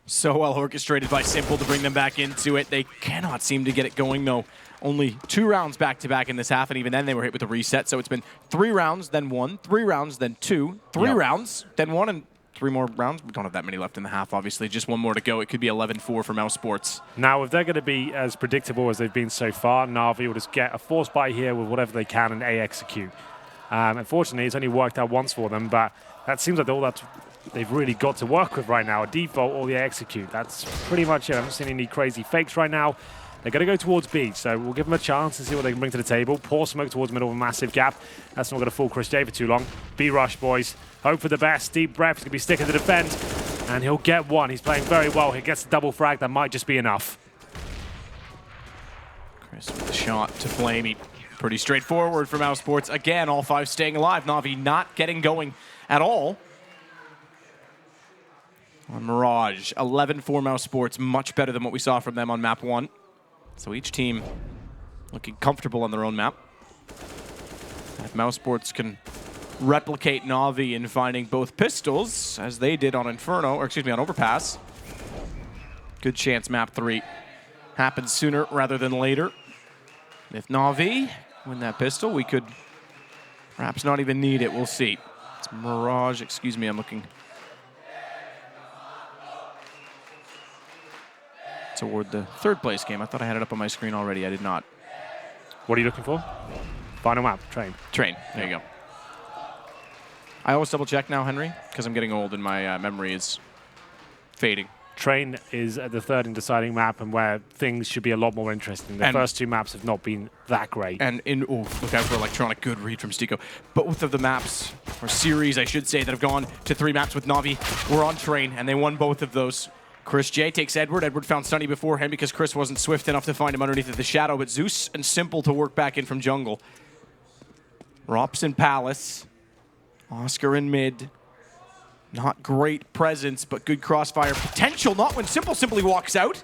so well orchestrated by Simple to bring them back into it. They cannot seem to get it going, though. Only 2 rounds back-to-back in this half, and even then they were hit with a reset. So it's been 3 rounds, then 1, 3 rounds, then 2, 3 rounds, then 1, and 3 more rounds. We don't have that many left in the half, obviously. Just 1 more to go. It could be 11-4 for mousesports. Now, if they're going to be as predictable as they've been so far, Na'Vi will just get a force buy here with whatever they can and A execute. Unfortunately, it's only worked out once for them, but that seems like all that they've really got to work with right now. A default or the A execute. That's pretty much it. I haven't seen any crazy fakes right now. They're going to go towards B, so we'll give them a chance and see what they can bring to the table. Pour smoke towards middle of a massive gap. That's not going to fool Chris J for too long. B rush, boys. Hope for the best. Deep breath. He's going to be sticking to defend, and he'll get 1. He's playing very well. He gets the double frag. That might just be enough. Chris with the shot to Flamey. Pretty straightforward for mousesports. Again, all 5 staying alive. Na'Vi not getting going at all. On Mirage, 11-4 mousesports. Much better than what we saw from them on map 1. So each team looking comfortable on their own map. And if mousesports can replicate Na'Vi in finding both pistols, as they did on Inferno, or excuse me, on Overpass, good chance map 3 happens sooner rather than later. If Na'Vi win that pistol, we could perhaps not even need it. We'll see. It's Mirage, excuse me, I'm looking toward the 3rd place game. I thought I had it up on my screen already. I did not. What are you looking for? Final map, Train. Train, there you go. I always double check now, Henry, because I'm getting old and my memory is fading. Train is the 3rd in deciding map and where things should be a lot more interesting. The first 2 maps have not been that great. And look out for electronic. Good read from Stico. Both of the maps, or series, I should say, that have gone to 3 maps with Na'Vi were on Train, and they won both of those. Chris J takes Edward. Edward found Sunny beforehand because Chris wasn't swift enough to find him underneath the shadow, but Zeus and Simple to work back in from jungle. Rops in Palace. Oscar in mid. Not great presence, but good crossfire potential. Not when Simple simply walks out.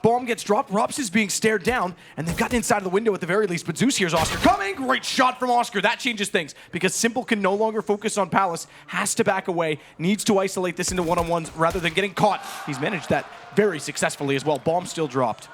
Bomb gets dropped. Rops is being stared down, and they've gotten inside of the window at the very least, but Zeus hears Oscar coming. Great shot from Oscar. That changes things because Simple can no longer focus on Palace, has to back away, needs to isolate this into one-on-ones rather than getting caught. He's managed that very successfully as well. Bomb still dropped.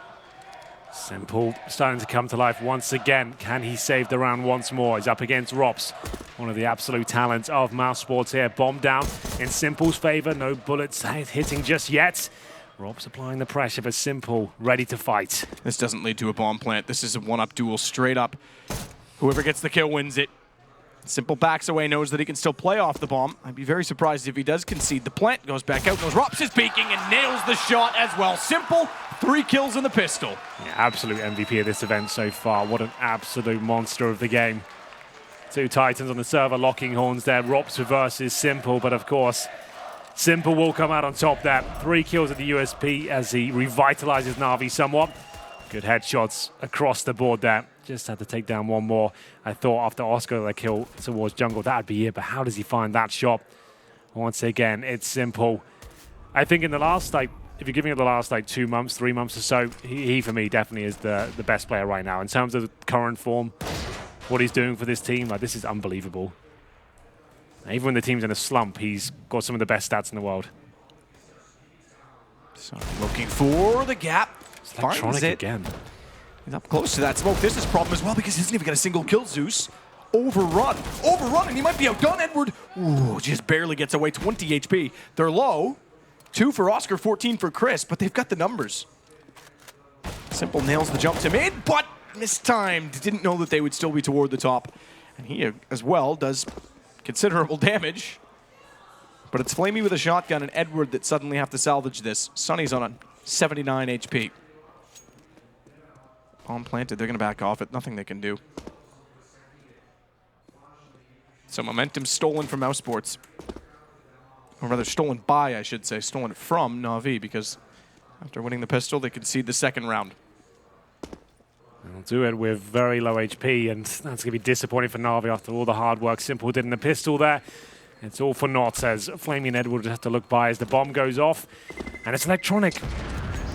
Simple starting to come to life once again. Can he save the round once more? He's up against Rops, one of the absolute talents of mousesports here. Bomb down in Simple's favor. No bullets hitting just yet. Rob's applying the pressure, but Simple ready to fight. This doesn't lead to a bomb plant. This is a one-up duel straight up. Whoever gets the kill wins it. Simple backs away, knows that he can still play off the bomb. I'd be very surprised if he does concede. The plant goes back out, goes Rops is peeking and nails the shot as well. Simple, 3 kills in the pistol. Yeah, absolute MVP of this event so far. What an absolute monster of the game. 2 Titans on the server, locking horns there. Rops versus Simple, but of course, Simple will come out on top there. 3 kills at the USP as he revitalizes Na'Vi somewhat. Good headshots across the board there. Just had to take down 1 more. I thought after Oscar got a kill towards jungle, that'd be it, but how does he find that shot? Once again, it's Simple. I think in the last, if you're giving it the last 2 months, 3 months or so, he for me definitely is the best player right now. In terms of current form, what he's doing for this team, this is unbelievable. Even when the team's in a slump, he's got some of the best stats in the world. So looking for the gap. Finds Electronic it. again. He's up close to that smoke. This is a problem as well because he doesn't even get a single kill, Zeus. Overrun, and he might be outdone, Edward. Ooh, just barely gets away, 20 HP. They're low. 2 for Oscar, 14 for Chris, but they've got the numbers. Simple nails the jump to mid, but mistimed. Didn't know that they would still be toward the top. And he, as well, does considerable damage. But it's Flamey with a shotgun and Edward that suddenly have to salvage this. Sunny's on a 79 HP. Bomb planted, they're going to back off it. Nothing they can do. So momentum stolen from mousesports. Or rather, stolen by, I should say. Stolen from Na'Vi, because after winning the pistol, they concede the second round. They'll do it with very low HP, and that's going to be disappointing for Na'Vi after all the hard work Simple did in the pistol there. It's all for naught, says Flamey and Edward have to look by as the bomb goes off. And it's electronic.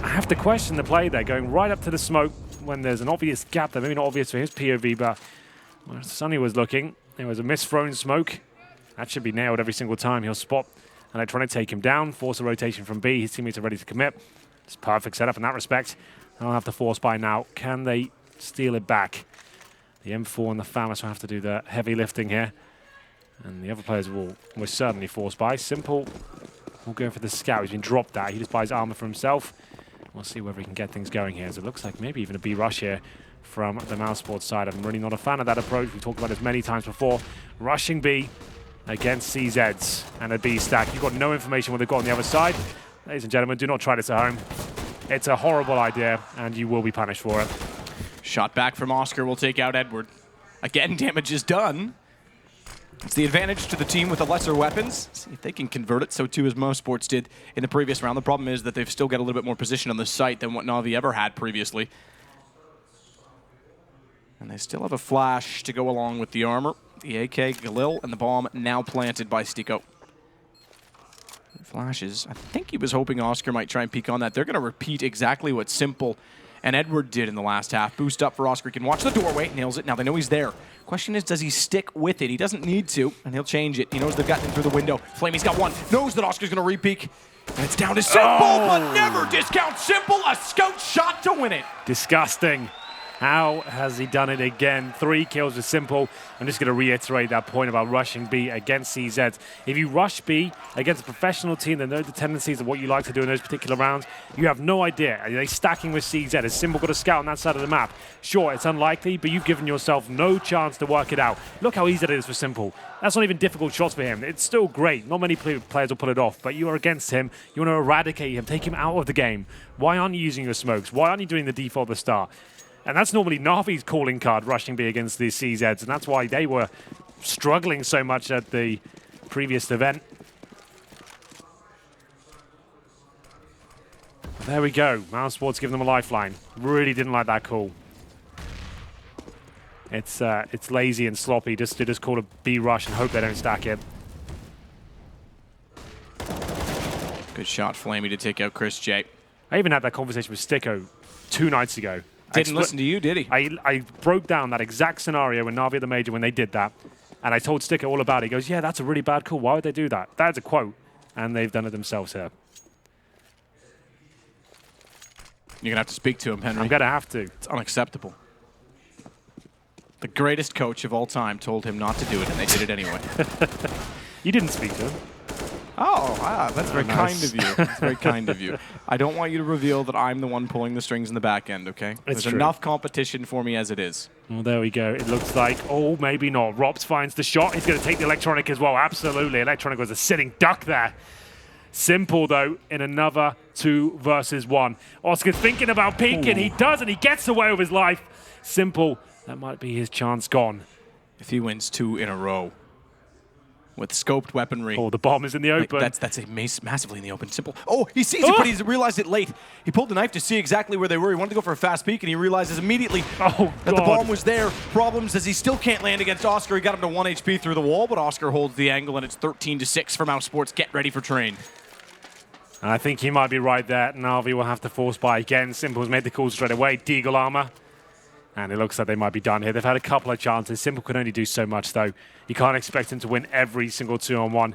I have to question the play there, going right up to the smoke when there's an obvious gap there. Maybe not obvious for his POV, but where Sunny was looking, there was a misthrown smoke. That should be nailed every single time. He'll spot electronic, take him down, force a rotation from B. His teammates are ready to commit. It's perfect setup in that respect. They'll have to force by now. Can they steal it back? The M4 and the Famous will have to do the heavy lifting here. And the other players will certainly force by. Simple will go for the scout. He's been dropped that. He just buys armor for himself. We'll see whether he can get things going here. So it looks like maybe even a B rush here from the mousesports side. I'm really not a fan of that approach. We've talked about this many times before. Rushing B against CZs and a B stack. You've got no information what they've got on the other side. Ladies and gentlemen, do not try this at home. It's a horrible idea, and you will be punished for it. Shot back from Oscar will take out Edward. Again, damage is done. It's the advantage to the team with the lesser weapons. See if they can convert it, so too as mousesports did in the previous round. The problem is that they've still got a little bit more position on the site than what Na'Vi ever had previously. And they still have a flash to go along with the armor. The AK, Galil, and the bomb now planted by Stiko. Flashes. I think he was hoping Oscar might try and peek on that. They're going to repeat exactly what Simple and Edward did in the last half. Boost up for Oscar. He can watch the doorway. Nails it. Now they know he's there. Question is, does he stick with it? He doesn't need to, and he'll change it. He knows they've gotten him through the window. Flamey's got one. Knows that Oscar's going to re-peek. And it's down to Simple, but never discount Simple. A scout shot to win it. Disgusting. How has he done it again? 3 kills with Simple. I'm just going to reiterate that point about rushing B against CZ. If you rush B against a professional team that know the tendencies of what you like to do in those particular rounds, you have no idea. Are they stacking with CZ? Has Simple got a scout on that side of the map? Sure, it's unlikely, but you've given yourself no chance to work it out. Look how easy it is for Simple. That's not even difficult shots for him. It's still great. Not many players will pull it off, but you are against him. You want to eradicate him, take him out of the game. Why aren't you using your smokes? Why aren't you doing the default at the start? And that's normally Na'Vi's calling card, rushing B against the CZs, and that's why they were struggling so much at the previous event. There we go. mousesports giving them a lifeline. Really didn't like that call. It's lazy and sloppy just to call a B rush and hope they don't stack it. Good shot, Flamey, to take out Chris J. I even had that conversation with Stiko 2 nights ago. Didn't listen to you, did he? I broke down that exact scenario when Na'Vi at the Major when they did that, and I told Sticker all about it. He goes, yeah, that's a really bad call. Why would they do that? That's a quote, and they've done it themselves here. You're going to have to speak to him, Henry. I'm going to have to. It's unacceptable. The greatest coach of all time told him not to do it, and they did it anyway. You didn't speak to him. Oh, wow, that's very kind nice. of you. That's very kind of you. I don't want you to reveal that I'm the one pulling the strings in the back end, okay? There's true. enough competition for me as it is. Well, there we go. It looks like, oh, maybe not. Rops finds the shot. He's going to take the electronic as well. Absolutely. Electronic was a sitting duck there. Simple, though, in another 2 versus 1. Oscar's thinking about peeking. He does, and he gets away with his life. Simple, that might be his chance gone. If he wins 2 in a row with scoped weaponry. Oh, the bomb is in the open. That's a massively in the open. Simple. Oh, he sees it, but he's realized it late. He pulled the knife to see exactly where they were. He wanted to go for a fast peek, and he realizes immediately that the bomb was there. Problems as he still can't land against Oscar. He got him to 1 HP through the wall, but Oscar holds the angle, and it's 13-6 for mousesports. Get ready for train. I think he might be right there. Na'Vi will have to force by again. Simple's made the call straight away. Deagle armor. And it looks like they might be done here. They've had a couple of chances. Simple can only do so much, though. You can't expect him to win every single 2-on-1.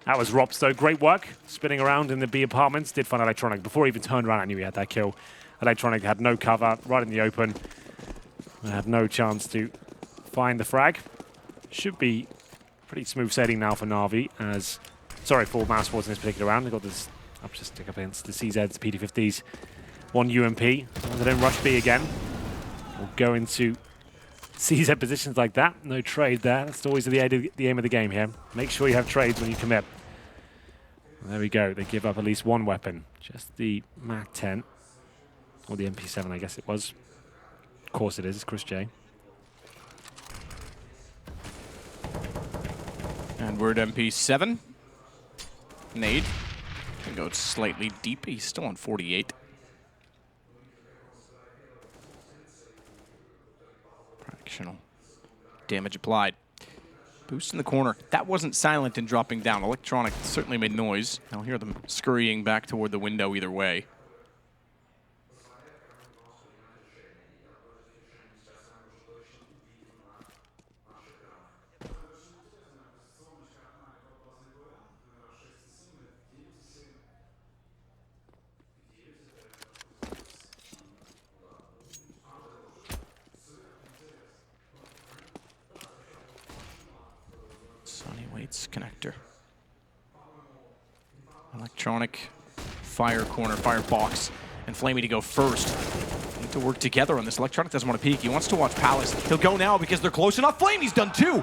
That was Rops, though. Great work. Spinning around in the B apartments. Did find Electronic. Before he even turned around, I knew he had that kill. Electronic had no cover, right in the open. They had no chance to find the frag. Should be pretty smooth sailing now for Na'Vi, as... Sorry, for mousesports in this particular round. They've got this up to stick up against the CZs, PD50s. 1 UMP. They don't rush B again. We'll go into CZ positions like that. No trade there. That's always the aim of the game here. Make sure you have trades when you commit. There we go. They give up at least one weapon. Just the MAC-10. Or the MP7, I guess it was. Of course it is. It's Chris J. And we're at MP7. Nade can go slightly deep. He's still on 48. Fractional damage applied. Boost in the corner. That wasn't silent in dropping down. Electronic certainly made noise. I'll hear them scurrying back toward the window either way. Waits connector. Electronic, fire corner, fire box, and Flamey to go first. Need to work together on this. Electronic doesn't want to peek. He wants to watch Palace. He'll go now because they're close enough. Flamey's done 2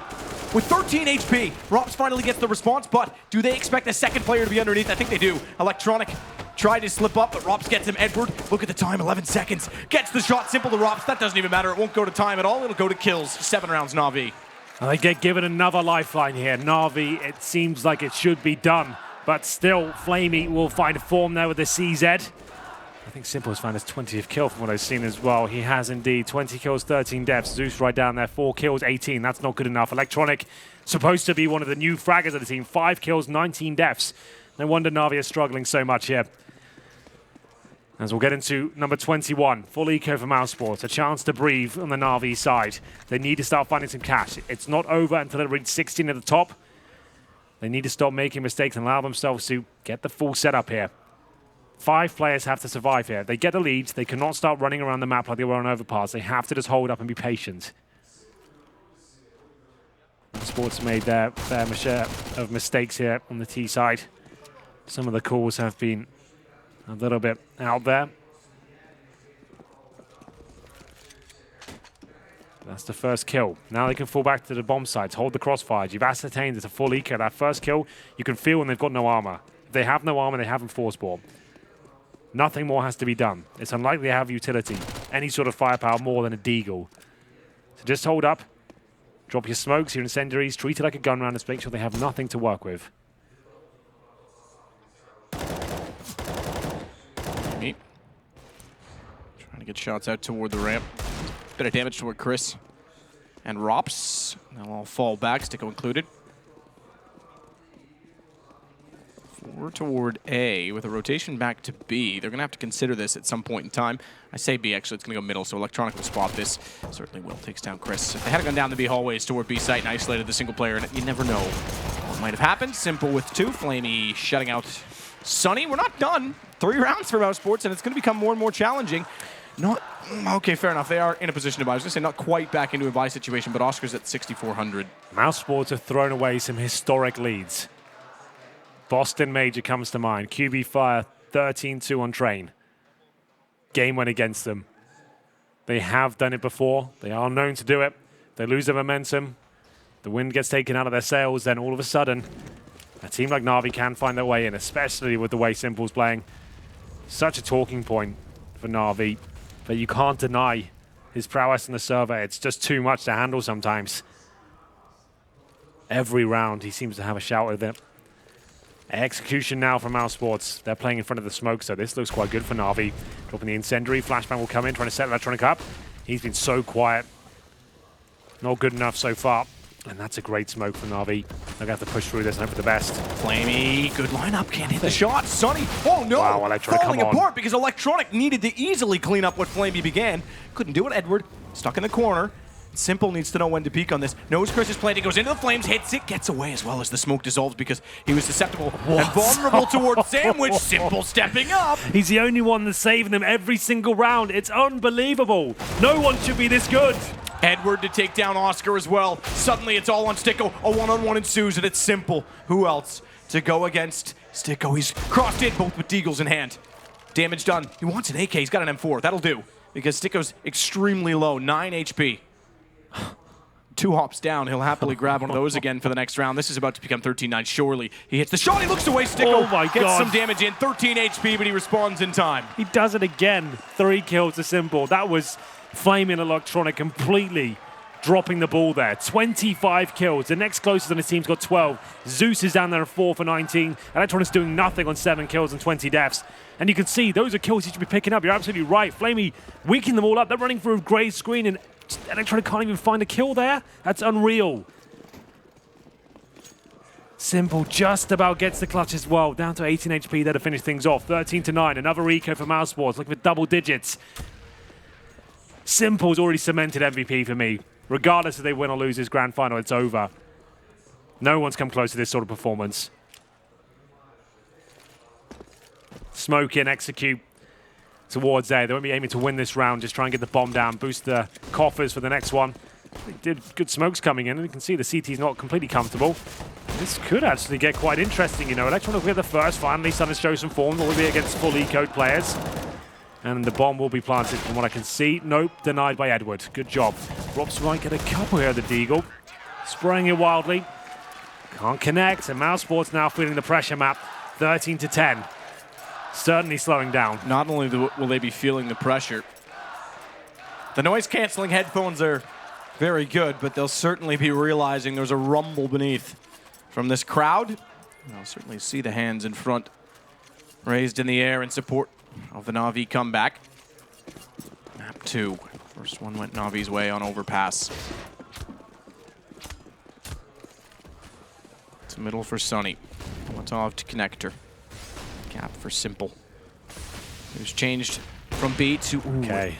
with 13 HP. Rops finally gets the response, but do they expect a second player to be underneath? I think they do. Electronic tried to slip up, but Rops gets him. Edward, look at the time, 11 seconds. Gets the shot, simple to Rops. That doesn't even matter. It won't go to time at all. It'll go to kills. 7 rounds, Na'Vi. And they get given another lifeline here. Na'Vi, it seems like it should be done, but still, Flamey will find a form there with the CZ. I think Simple has found his 20th kill from what I've seen as well. He has indeed 20 kills, 13 deaths. Zeus right down there, 4 kills, 18. That's not good enough. Electronic, supposed to be one of the new fraggers of the team. 5 kills, 19 deaths. No wonder Na'Vi is struggling so much here. As we'll get into number 21, full eco for mousesports, a chance to breathe on the Na'Vi side. They need to start finding some cash. It's not over until they reach 16 at the top. They need to stop making mistakes and allow themselves to get the full setup here. 5 players have to survive here. They get the lead. They cannot start running around the map like they were on overpass. They have to just hold up and be patient. Sports made their fair share of mistakes here on the T side. Some of the calls have been a little bit out there. That's the first kill. Now they can fall back to the bomb sites, hold the crossfires. You've ascertained it's a full eco. That first kill, you can feel when they've got no armor. If they have no armor, they haven't force ball. Nothing more has to be done. It's unlikely to have utility, any sort of firepower more than a deagle. So just hold up, drop your smokes, your incendiaries, treat it like a gun round, just make sure they have nothing to work with. Trying to get shots out toward the ramp. Bit of damage toward Chris and Rops. They'll all fall back, Sticko included. 4 toward A with a rotation back to B. They're going to have to consider this at some point in time. I say B, actually, it's going to go middle, so Electronic will spot this. Certainly will. Takes down Chris. If they had gone down the B hallways toward B site and isolated the single player, and you never know what might have happened. Simple with 2. Flamey shutting out Sunny. We're not done. 3 rounds for mousesports, and it's going to become more and more challenging. Not, okay, fair enough. They are in a position to buy. I was going to say not quite back into a buy situation, but Oscar's at 6,400. Mousesports have thrown away some historic leads. Boston Major comes to mind. QB Fire 13-2 on Train. Game went against them. They have done it before. They are known to do it. They lose their momentum. The wind gets taken out of their sails. Then all of a sudden, a team like Na'Vi can find their way in, especially with the way Simple's playing. Such a talking point for Na'Vi. But you can't deny his prowess in the server. It's just too much to handle sometimes. Every round, he seems to have a shout with it. Execution now from mousesports. They're playing in front of the smoke, so this looks quite good for Na'Vi. Dropping the incendiary. Flashbang will come in, trying to set Electronic up. He's been so quiet. Not good enough so far. And that's a great smoke for Na'Vi. They're going to have to push through this and hope for the best. Flamey, good lineup, can't hit the shot. Sunny, oh no! Wow, Electronic, falling apart because Electronic needed to easily clean up what Flamey began. Couldn't do it. Edward stuck in the corner. Simple needs to know when to peek on this. Knows Chris is playing. He goes into the flames, hits it, gets away as well as the smoke dissolves because he was susceptible and vulnerable towards Sandwich. Simple stepping up. He's the only one that's saving them every single round. It's unbelievable. No one should be this good. Edward to take down Oscar as well. Suddenly it's all on Sticko. A one-on-one ensues and it's Simple. Who else to go against Sticko? He's crossed in, both with Deagles in hand. Damage done. He wants an AK. He's got an M4. That'll do because Sticko's extremely low, 9 HP. 2 hops down. He'll happily grab one of those again for the next round. This is about to become 13-9. Surely he hits the shot. He looks away. Sticko Oh my gets God. some damage in. 13 HP, but he responds in time. He does it again. 3 kills to Simple. That was flaming Electronic completely dropping the ball there. 25 kills. The next closest on his team's got 12. Zeus is down there at 4 for 19. Electronic's doing nothing on 7 kills and 20 deaths. And you can see those are kills he should be picking up. You're absolutely right. Flamey weakening them all up. They're running through a grey screen and Electronic can't even find a kill there. That's unreal. Simple just about gets the clutch as well. Down to 18 HP there to finish things off. 13-9. Another eco for mousesports. Looking for double digits. Simple's already cemented MVP for me. Regardless if they win or lose this grand final, it's over. No one's come close to this sort of performance. Smoke in, execute towards A. They won't be aiming to win this round. Just try and get the bomb down, boost the coffers for the next one. They did good smokes coming in, and you can see the CT's not completely comfortable. This could actually get quite interesting, you know. Electronic will be the first. Finally, starting to show some form. Will be against full E-code players. And the bomb will be planted from what I can see. Nope, denied by Edward. Good job. Rops might get a couple here, the Deagle. Spraying it wildly. Can't connect, and mousesports now feeling the pressure map. 13-10. Certainly slowing down. Not only will they be feeling the pressure, the noise-canceling headphones are very good, but they'll certainly be realizing there's a rumble beneath from this crowd. I'll certainly see the hands in front raised in the air in support of the Na'Vi comeback. Map 2. First one went Na'Vi's way on overpass. It's middle for Sunny. Molotov to connector. Gap for Simple. It was changed from B to from A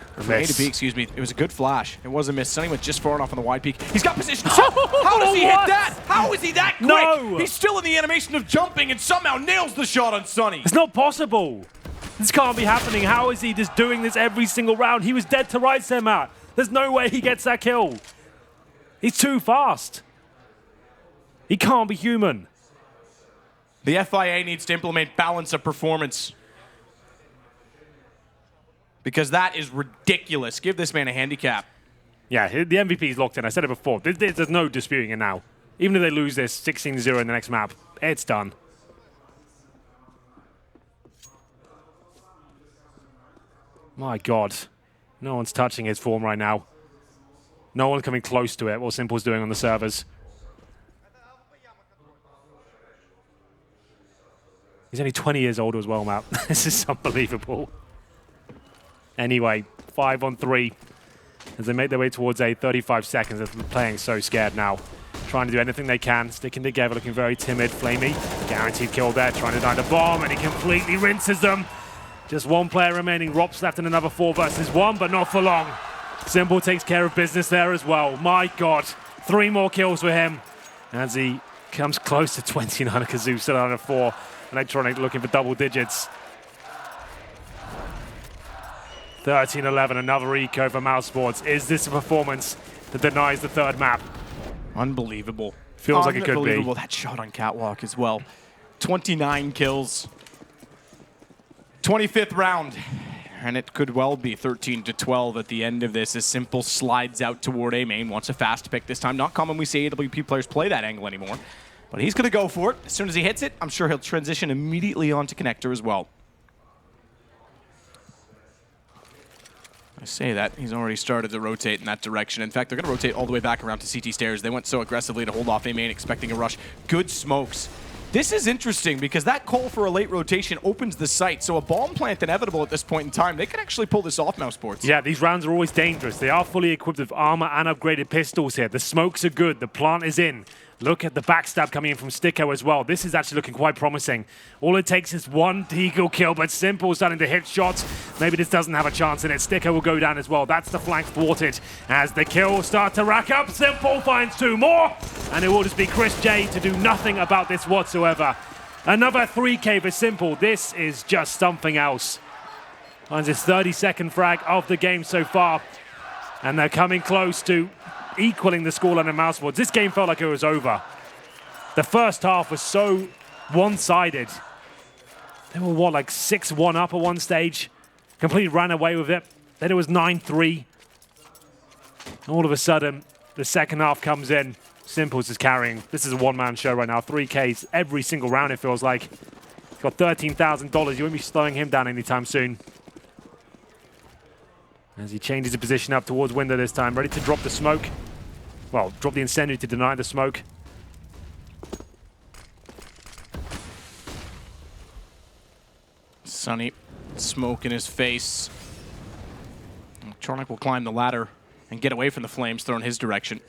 to B, excuse me. It was a good flash. It was a miss. Sunny went just far enough on the wide peak. He's got position. How does he hit that? How is he that quick? No! He's still in the animation of jumping and somehow nails the shot on Sunny. It's not possible. This can't be happening. How is he just doing this every single round? He was dead to rights them out. There's no way he gets that kill. He's too fast. He can't be human. The FIA needs to implement balance of performance, because that is ridiculous. Give this man a handicap. Yeah, the MVP is locked in. I said it before. There's no disputing it now. Even if they lose this 16-0 in the next map, it's done. My God. No one's touching his form right now. No one's coming close to it, what Simple's doing on the servers. He's only 20 years old as well, Matt. This is unbelievable. Anyway, 5-on-3. As they make their way towards A, 35 seconds. They're playing so scared now. Trying to do anything they can, sticking together, looking very timid. Flamey, guaranteed kill there, trying to dine the bomb, and he completely rinses them. Just one player remaining. Rops left in another 4 versus 1, but not for long. Simple takes care of business there as well. My God, 3 more kills for him. As he comes close to 29, Kazoo still under 4. Electronic looking for double digits. 13-11, another eco for mousesports. Is this a performance that denies the 3rd map? Unbelievable. Feels like it could be. Unbelievable. That shot on Catwalk as well. 29 kills. 25th round. And it could well be 13-12 at the end of this as Simple slides out toward A main. Wants a fast pick this time. Not common we see AWP players play that angle anymore. But he's going to go for it. As soon as he hits it, I'm sure he'll transition immediately onto connector as well. I say that, he's already started to rotate in that direction. In fact, they're going to rotate all the way back around to CT stairs. They went so aggressively to hold off A main, expecting a rush. Good smokes. This is interesting because that call for a late rotation opens the site, so a bomb plant inevitable at this point in time. They can actually pull this off, mousesports. Yeah, these rounds are always dangerous. They are fully equipped with armor and upgraded pistols here. The smokes are good. The plant is in. Look at the backstab coming in from Sticko as well. This is actually looking quite promising. All it takes is one Deagle kill, but Simple starting to hit shots. Maybe this doesn't have a chance in it. Sticko will go down as well. That's the flank thwarted. As the kills start to rack up, Simple finds 2 more. And it will just be Chris J to do nothing about this whatsoever. Another 3K for Simple. This is just something else. Finds his 32nd frag of the game so far. And they're coming close to equaling the scoreline of mousesports. This game felt like it was over. The first half was so one-sided. They were, what, like 6-1 up at one stage? Completely ran away with it. Then it was 9-3. All of a sudden, the second half comes in. Simple's is carrying. This is a one-man show right now. 3Ks every single round, it feels like. He's got $13,000. You won't be slowing him down anytime soon. As he changes the position up towards window this time, ready to drop the smoke. Well, drop the incendiary to deny the smoke. Sunny, smoke in his face. Electronic will climb the ladder and get away from the flames thrown his direction.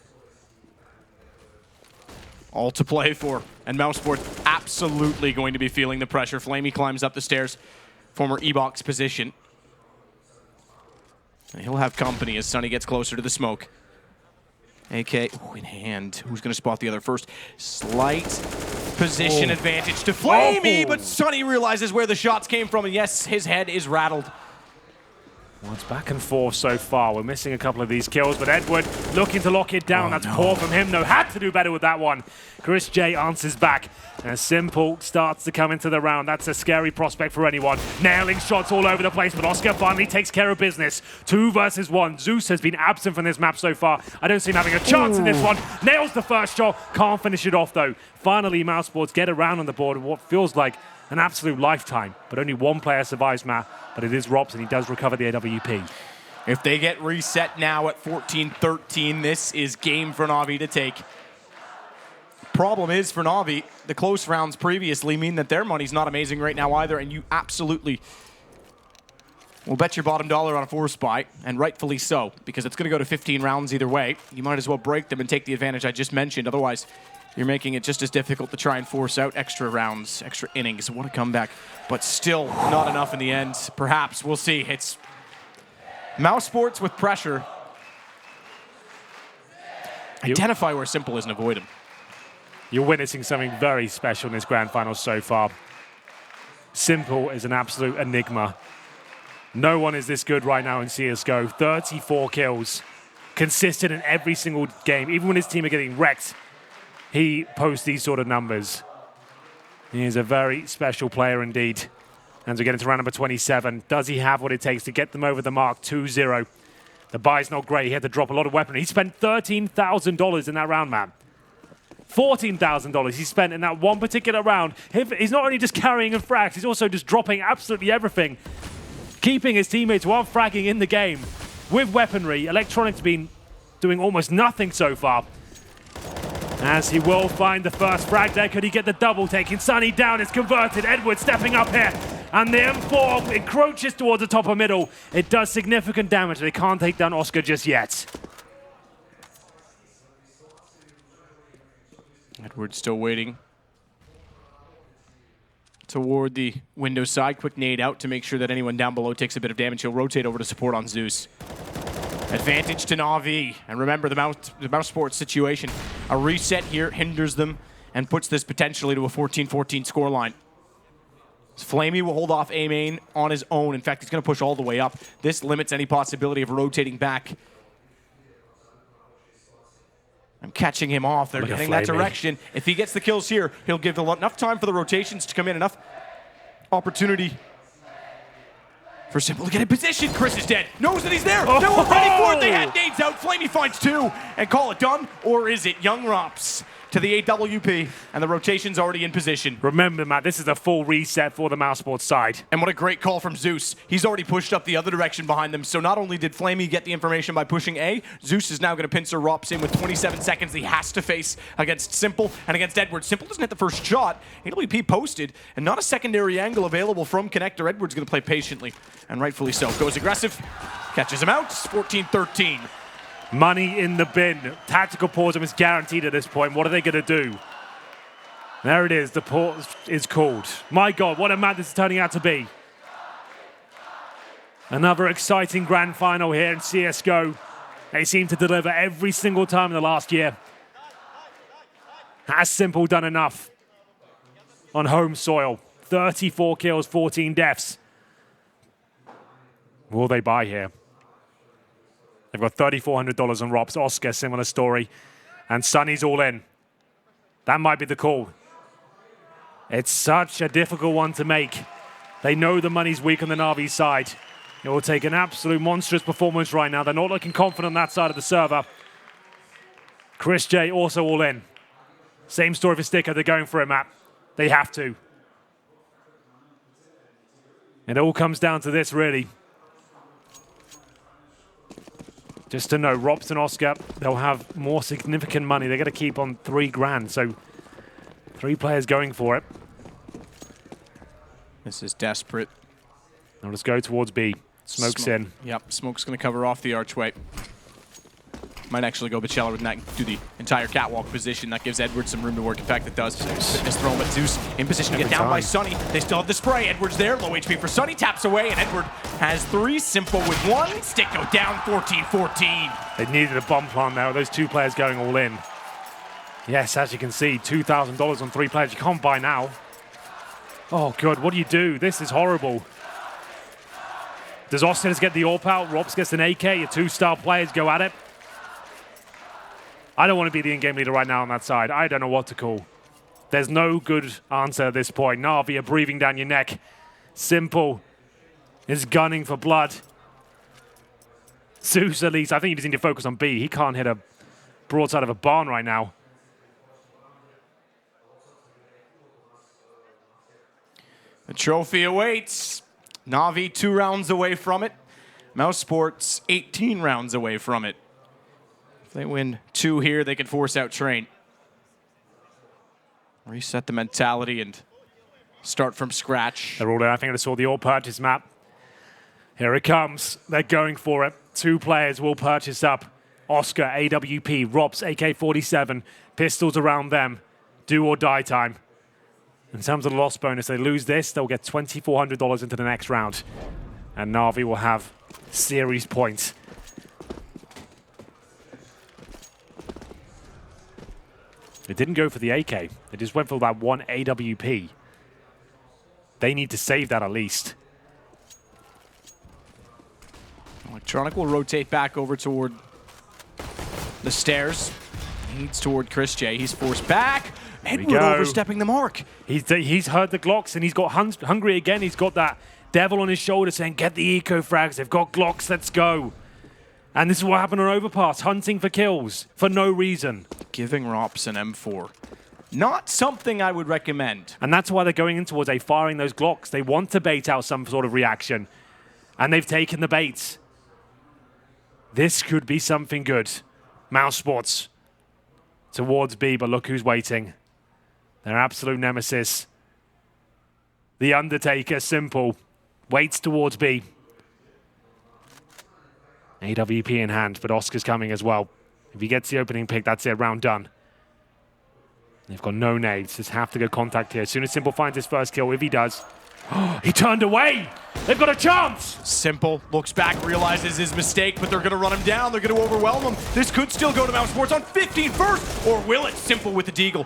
All to play for, and mousesports absolutely going to be feeling the pressure. Flamey climbs up the stairs, former E-Box position. And he'll have company as Sunny gets closer to the smoke. AK in hand. Who's going to spot the other first? Slight position advantage to Flamey, but Sunny realizes where the shots came from, and yes, his head is rattled. Well, it's back and forth so far. We're missing a couple of these kills, but Edward looking to lock it down. That's poor from him, though. Had to do better with that one. Chris J answers back. As Simple starts to come into the round. That's a scary prospect for anyone. Nailing shots all over the place, but Oscar finally takes care of business. 2 versus 1. Zeus has been absent from this map so far. I don't see him having a chance in this one. Nails the first shot. Can't finish it off, though. Finally, mousesports get around on the board in what feels like an absolute lifetime. But only one player survives, Matt. But it is Robs, and he does recover the AWP. If they get reset now at 14-13, this is game for Na'Vi to take. Problem is for Na'Vi, the close rounds previously mean that their money's not amazing right now either, and you absolutely will bet your bottom dollar on a 4 spy, and rightfully so, because it's going to go to 15 rounds either way. You might as well break them and take the advantage I just mentioned. Otherwise, you're making it just as difficult to try and force out extra rounds, extra innings. What a comeback, but still not enough in the end. Perhaps, we'll see. It's mousesports with pressure. Identify where Simple is and avoid him. You're witnessing something very special in this grand final so far. Simple is an absolute enigma. No one is this good right now in CSGO. 34 kills, consistent in every single game. Even when his team are getting wrecked, he posts these sort of numbers. He is a very special player indeed. And we get into round number 27. Does he have what it takes to get them over the mark? 2-0. The buy's not great. He had to drop a lot of weaponry. He spent $13,000 in that round, man. $14,000 he spent in that one particular round. He's not only just carrying and frags, he's also just dropping absolutely everything. Keeping his teammates while fragging in the game. With weaponry, Electronic's been doing almost nothing so far. As he will find the first frag there. Could he get the double taking? Sunny down, it's converted. Edward stepping up here. And the M4 encroaches towards the top of middle. It does significant damage. They can't take down Oscar just yet. Edward's still waiting. Toward the window side. Quick nade out to make sure that anyone down below takes a bit of damage. He'll rotate over to support on Zeus. Advantage to Na'Vi. And remember the mousesports situation. A reset here hinders them and puts this potentially to a 14-14 scoreline. Flamey will hold off A main on his own. In fact, he's going to push all the way up. This limits any possibility of rotating back. I'm catching him off. They're heading that direction. If he gets the kills here, he'll give enough time for the rotations to come in, enough opportunity for Simple to get in position. Chris is dead. Knows that he's there. They were ready for it. They had nades out. Flamey finds 2 and call it done. Or is it Young Rops to the AWP, and the rotation's already in position. Remember, Matt, this is a full reset for the mousesports side. And what a great call from Zeus. He's already pushed up the other direction behind them, so not only did Flamey get the information by pushing A, Zeus is now going to pincer Rops in with 27 seconds he has to face against Simple and against Edward. Simple doesn't hit the first shot. AWP posted, and not a secondary angle available from Connector. Edward's going to play patiently, and rightfully so. Goes aggressive, catches him out, 14-13. Money in the bin. Tactical pause is guaranteed at this point. What are they going to do? There it is. The pause is called. My God, what a map this is turning out to be. Another exciting grand final here in CSGO. They seem to deliver every single time in the last year. Has Simple done enough on home soil? 34 kills, 14 deaths. Will they buy here? They've got $3,400 on Robs. Oscar, similar story. And Sunny's all in. That might be the call. It's such a difficult one to make. They know the money's weak on the Na'Vi side. It will take an absolute monstrous performance right now. They're not looking confident on that side of the server. Chris J also all in. Same story for Sticker. They're going for a map. They have to. It all comes down to this, really. Just to know, Robs and Oscar, they'll have more significant money. They're going to keep on $3,000. So 3 players going for it. This is desperate. Now let's go towards B. Smoke's in. Yep, Smoke's going to cover off the archway. Might actually go Bachelor with that, do the entire catwalk position. That gives Edwards some room to work. In fact, it does. Fitness throw him at Zeus in position to get down by Sunny. They still have the spray. Edwards there, low HP for Sunny, taps away, and Edward has 3. Simple with 1. Stick go down 14-14. They needed a bomb plant now. Those 2 players going all in. Yes, as you can see, $2,000 on 3 players. You can't buy now. Oh, God, what do you do? This is horrible. Does Austin get the AWP out? Robs gets an AK. Your 2-star players go at it. I don't want to be the in-game leader right now on that side. I don't know what to call. There's no good answer at this point. Na'Vi are breathing down your neck. Simple is gunning for blood. Zeus, at least, I think he just need to focus on B. He can't hit a broadside of a barn right now. The trophy awaits. Na'Vi 2 rounds away from it. mousesports 18 rounds away from it. If they win 2 here, they can force out Train. Reset the mentality and start from scratch. They're all in. I think I saw the all purchase map. Here it comes. They're going for it. 2 players will purchase up. Oscar, AWP, Robs, AK-47. Pistols around them. Do or die time. In terms of the loss bonus, they lose this, they'll get $2,400 into the next round. And Na'Vi will have series points. They didn't go for the AK. They just went for that 1 AWP. They need to save that at least. Electronic will rotate back over toward the stairs. Leads toward Chris J. He's forced back. Edward overstepping the mark. He's heard the Glocks and he's got hungry again. He's got that devil on his shoulder saying, get the eco frags. They've got Glocks. Let's go. And this is what happened on Overpass. Hunting for kills for no reason. Giving Rops an M4. Not something I would recommend. And that's why they're going in towards A, firing those Glocks. They want to bait out some sort of reaction. And they've taken the bait. This could be something good. mousesports towards B, but look who's waiting. Their absolute nemesis. The Undertaker, Simple, waits towards B. AWP in hand, but Oscar's coming as well. If he gets the opening pick, that's it, round done. They've got no nades, just have to go contact here. As soon as Simple finds his first kill, if he does, he turned away! They've got a chance! Simple looks back, realizes his mistake, but they're going to run him down. They're going to overwhelm him. This could still go to mousesports on 15 first, or will it? Simple with the deagle.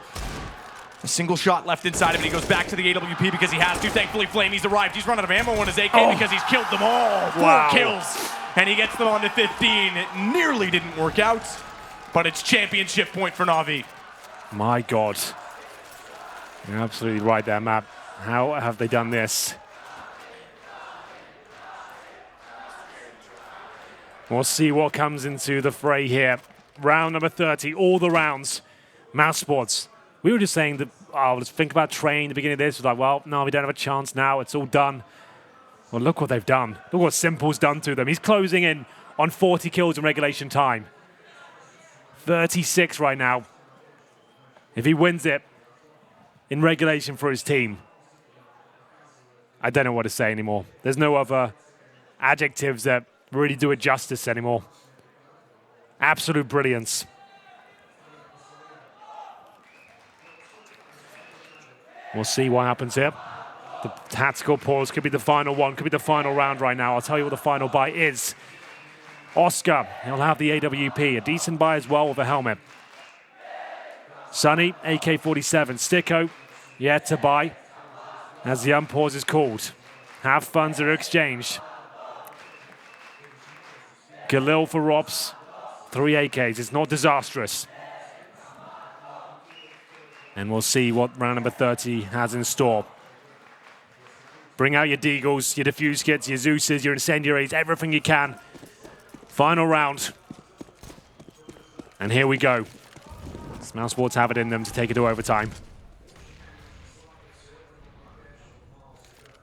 A single shot left inside him, and he goes back to the AWP because he has to. Thankfully, Flamey's arrived. He's run out of ammo on his AK because he's killed them all. 4 kills, and he gets them on to 15. It nearly didn't work out, but it's championship point for Na'Vi. My God. You're absolutely right there, Matt. How have they done this? We'll see what comes into the fray here. Round number 30, all the rounds. mousesports. We were just saying that, oh, let's think about Train at the beginning of this. It was like, well, no, we don't have a chance now. It's all done. Well, look what they've done. Look what Simple's done to them. He's closing in on 40 kills in regulation time. 36 right now. If he wins it in regulation for his team, I don't know what to say anymore. There's no other adjectives that really do it justice anymore. Absolute brilliance. We'll see what happens here. The tactical pause could be the final one, could be the final round right now. I'll tell you what the final buy is. Oscar, he'll have the AWP, a decent buy as well with a helmet. Sunny, AK-47. Sticko, yet to buy as the unpause is called. Half funds are exchanged. Galil for Robs, 3 AKs. It's not disastrous. And we'll see what round number 30 has in store. Bring out your Deagles, your Diffuse Kits, your Zeuses, your Incendiaries, everything you can. Final round. And here we go. mousesports have it in them to take it to overtime.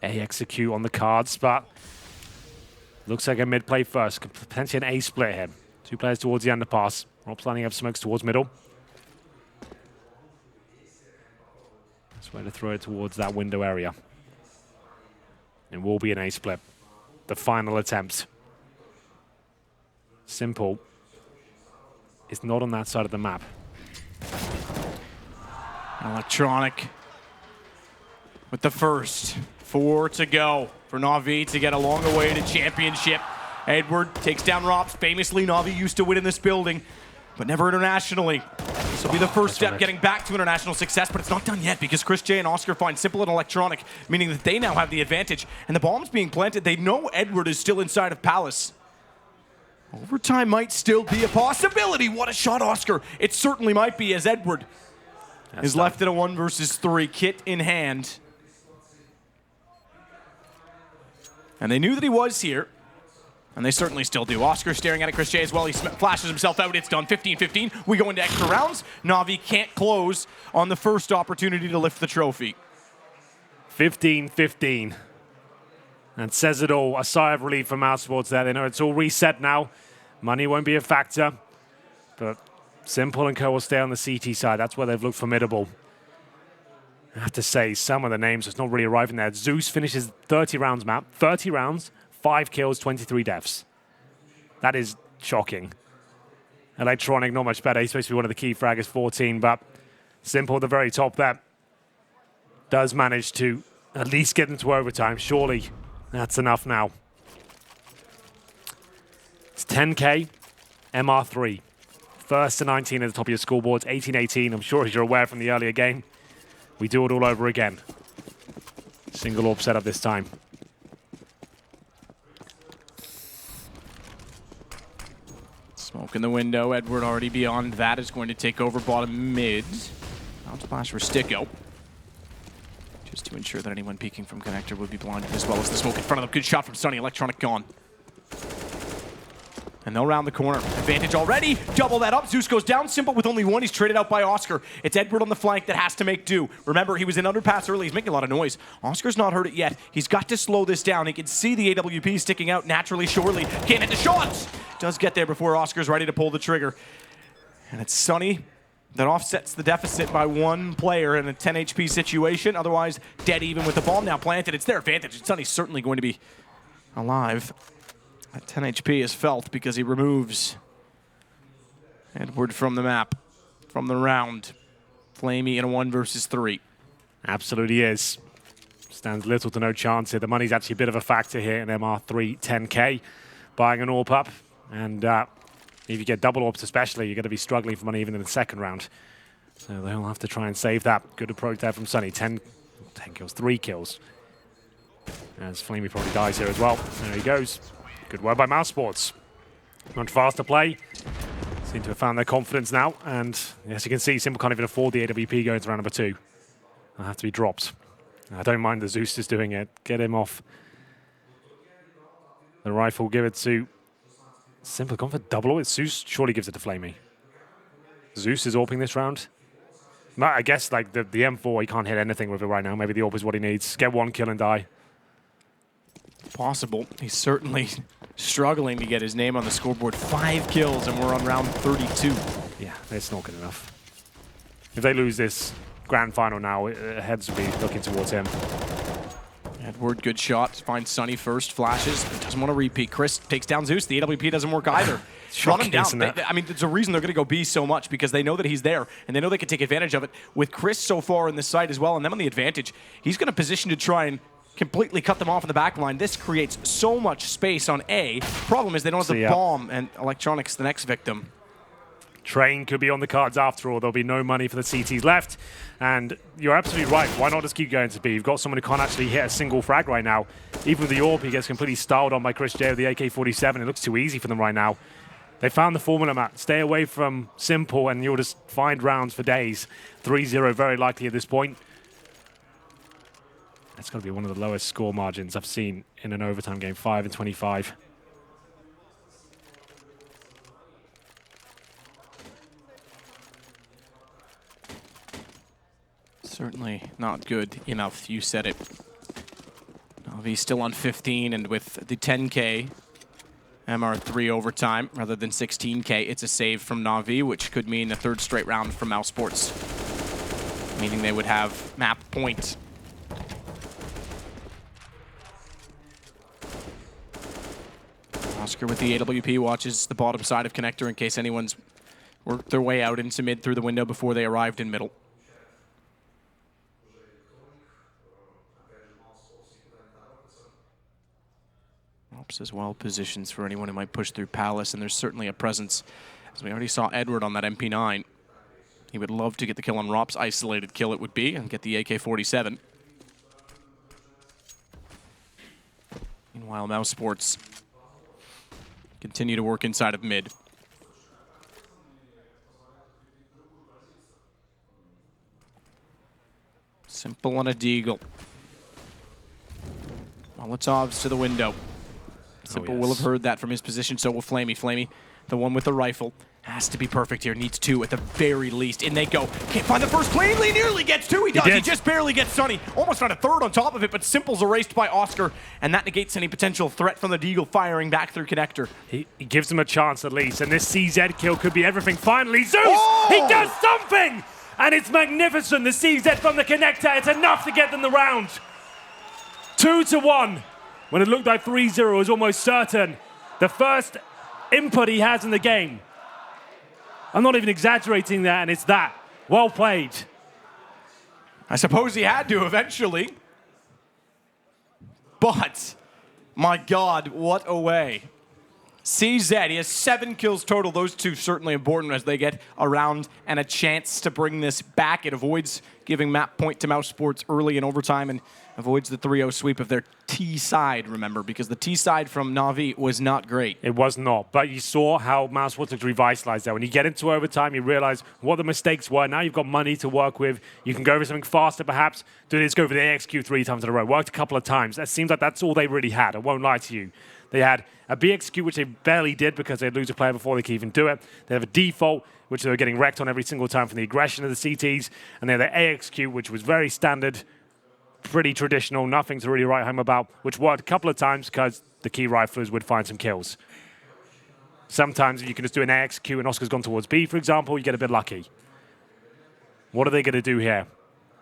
A execute on the cards, but looks like a mid play first. Potentially an A split here. 2 players towards the underpass. Rob's lining up smokes towards middle. That's where to throw it towards that window area. It will be an A split. The final attempt. Simple. It's not on that side of the map. Electronic with the first. 4 to go for Na'Vi to get a longer way to championship. Edward takes down Rops. Famously, Na'Vi used to win in this building, but never internationally. This will be the first step getting back to international success, but it's not done yet because Chris J and Oscar find Simple and Electronic, meaning that they now have the advantage. And the bomb's being planted. They know Edward is still inside of Palace. Overtime might still be a possibility. What a shot, Oscar. It certainly might be, as Edward is left in a 1 versus 3, kit in hand. And they knew that he was here, and they certainly still do. Oscar staring at it, Chris J as well. He flashes himself out. It's done. 15-15. We go into extra rounds. Na'Vi can't close on the first opportunity to lift the trophy. 15-15. And says it all. A sigh of relief for mousesports there. They know it's all reset now. Money won't be a factor. But Simple and Co will stay on the CT side. That's where they've looked formidable. I have to say, some of the names just not really arriving there. Zeus finishes 30 rounds map. 30 rounds, 5 kills, 23 deaths. That is shocking. Electronic, not much better. He's supposed to be one of the key fraggers, 14. But Simple at the very top there does manage to at least get into overtime. Surely that's enough now. It's 10K, MR3. First to 19 at the top of your scoreboards, 18-18. I'm sure as you're aware from the earlier game. We do it all over again. Single orb setup this time. Smoke in the window. Edward already beyond that is going to take over bottom mid. Bounce splash for Sticko. Just to ensure that anyone peeking from connector would be blinded, as well as the smoke in front of them. Good shot from Sunny. Electronic gone. And they'll round the corner. Advantage already. Double that up. Zeus goes down. Simple with only 1. He's traded out by Oscar. It's Edward on the flank that has to make do. Remember, he was in underpass early. He's making a lot of noise. Oscar's not heard it yet. He's got to slow this down. He can see the AWP sticking out naturally, surely. Can't hit the shots. Does get there before Oscar's ready to pull the trigger. And it's Sunny that offsets the deficit by 1 player in a 10 HP situation. Otherwise, dead even with the bomb now planted. It's their advantage. Sunny's certainly going to be alive. That 10 HP is felt because he removes Edward from the map, from the round. Flamey in a 1 versus 3. Absolutely is. Stands little to no chance here. The money's actually a bit of a factor here in MR3 10K. Buying an AWP up. And if you get double AWPs especially, you're going to be struggling for money even in the second round. So they'll have to try and save that. Good approach there from Sunny. 10 kills, 3 kills. As Flamey probably dies here as well. There he goes. Good work by mousesports. Much faster play. Seem to have found their confidence now. And as you can see, Simple can't even afford the AWP going to round number 2. They'll have to be dropped. I don't mind the Zeus is doing it. Get him off. The rifle, give it to Simple. Gone for double. It's Zeus surely gives it to Flamey. Zeus is AWPing this round. I guess like the M4, he can't hit anything with it right now. Maybe the AWP is what he needs. Get 1 kill and die. Possible. He's certainly struggling to get his name on the scoreboard. 5 kills, and we're on round 32. Yeah, it's not good enough. If they lose this grand final now, heads will be looking towards him. Edward, good shot. Finds Sunny first. Flashes. Doesn't want to repeat. Chris takes down Zeus. The AWP doesn't work either. Run him down. I mean, there's a reason they're going to go B so much, because they know that he's there, and they know they can take advantage of it. With Chris so far in the site as well, and them on the advantage, he's going to position to try and completely cut them off in the back line. This creates so much space on A. Problem is they don't have the bomb, and Electronics the next victim. Train could be on the cards after all. There'll be no money for the CTs left. And you're absolutely right. Why not just keep going to B? You've got someone who can't actually hit a single frag right now. Even with the AWP, he gets completely styled on by Chris J with the AK-47. It looks too easy for them right now. They found the formula, Matt. Stay away from simple and you'll just find rounds for days. 3-0 very likely at this point. That's got to be one of the lowest score margins I've seen in an overtime game, 5-25. Certainly not good enough. You said it. Navi's still on 15, and with the 10K MR3 overtime rather than 16K, it's a save from Navi, which could mean a third straight round from mousesports, meaning they would have map point. Oscar with the AWP watches the bottom side of connector in case anyone's worked their way out into mid through the window before they arrived in middle. Ops as well, positions for anyone who might push through Palace, and there's certainly a presence, as we already saw Edward on that MP9. He would love to get the kill on Rop's isolated kill it would be, and get the AK-47. Meanwhile, mousesports continue to work inside of mid. Simple on a deagle. Molotovs to the window. Simple will have heard that from his position, so will Flamey. Flamey, the one with the rifle, has to be perfect here. Needs two at the very least. In they go. Can't find the first. Plainly nearly gets two. He does. He just barely gets Sunny. Almost found a third on top of it, but Simple's erased by Oscar, and that negates any potential threat from the deagle firing back through connector. He gives him a chance at least, and this CZ kill could be everything. Finally, Zeus! Oh! He does something! And it's magnificent. The CZ from the connector. It's enough to get them the round. 2-1. When it looked like 3-0 was almost certain. The first input he has in the game. I'm not even exaggerating that, and it's that. Well played. I suppose he had to eventually. But, my God, what a way. CZ, he has 7 kills total. Those two certainly important as they get a round and a chance to bring this back. It avoids giving map point to mousesports early in overtime and avoids the 3-0 sweep of their T side, remember, because the T side from Navi was not great. It was not, but you saw how mousesports looked revitalized there. When you get into overtime, you realize what the mistakes were. Now you've got money to work with. You can go for something faster, perhaps. Do this, go for the AXQ 3 times in a row. Worked a couple of times. That seems like that's all they really had. I won't lie to you. They had a BXQ, which they barely did because they'd lose a player before they could even do it. They have a default, which they were getting wrecked on every single time from the aggression of the CTs. And they had the AXQ, which was very standard, pretty traditional, nothing to really write home about, which worked a couple of times because the key riflers would find some kills. Sometimes if you can just do an AXQ and Oscar's gone towards B, for example, you get a bit lucky. What are they going to do here?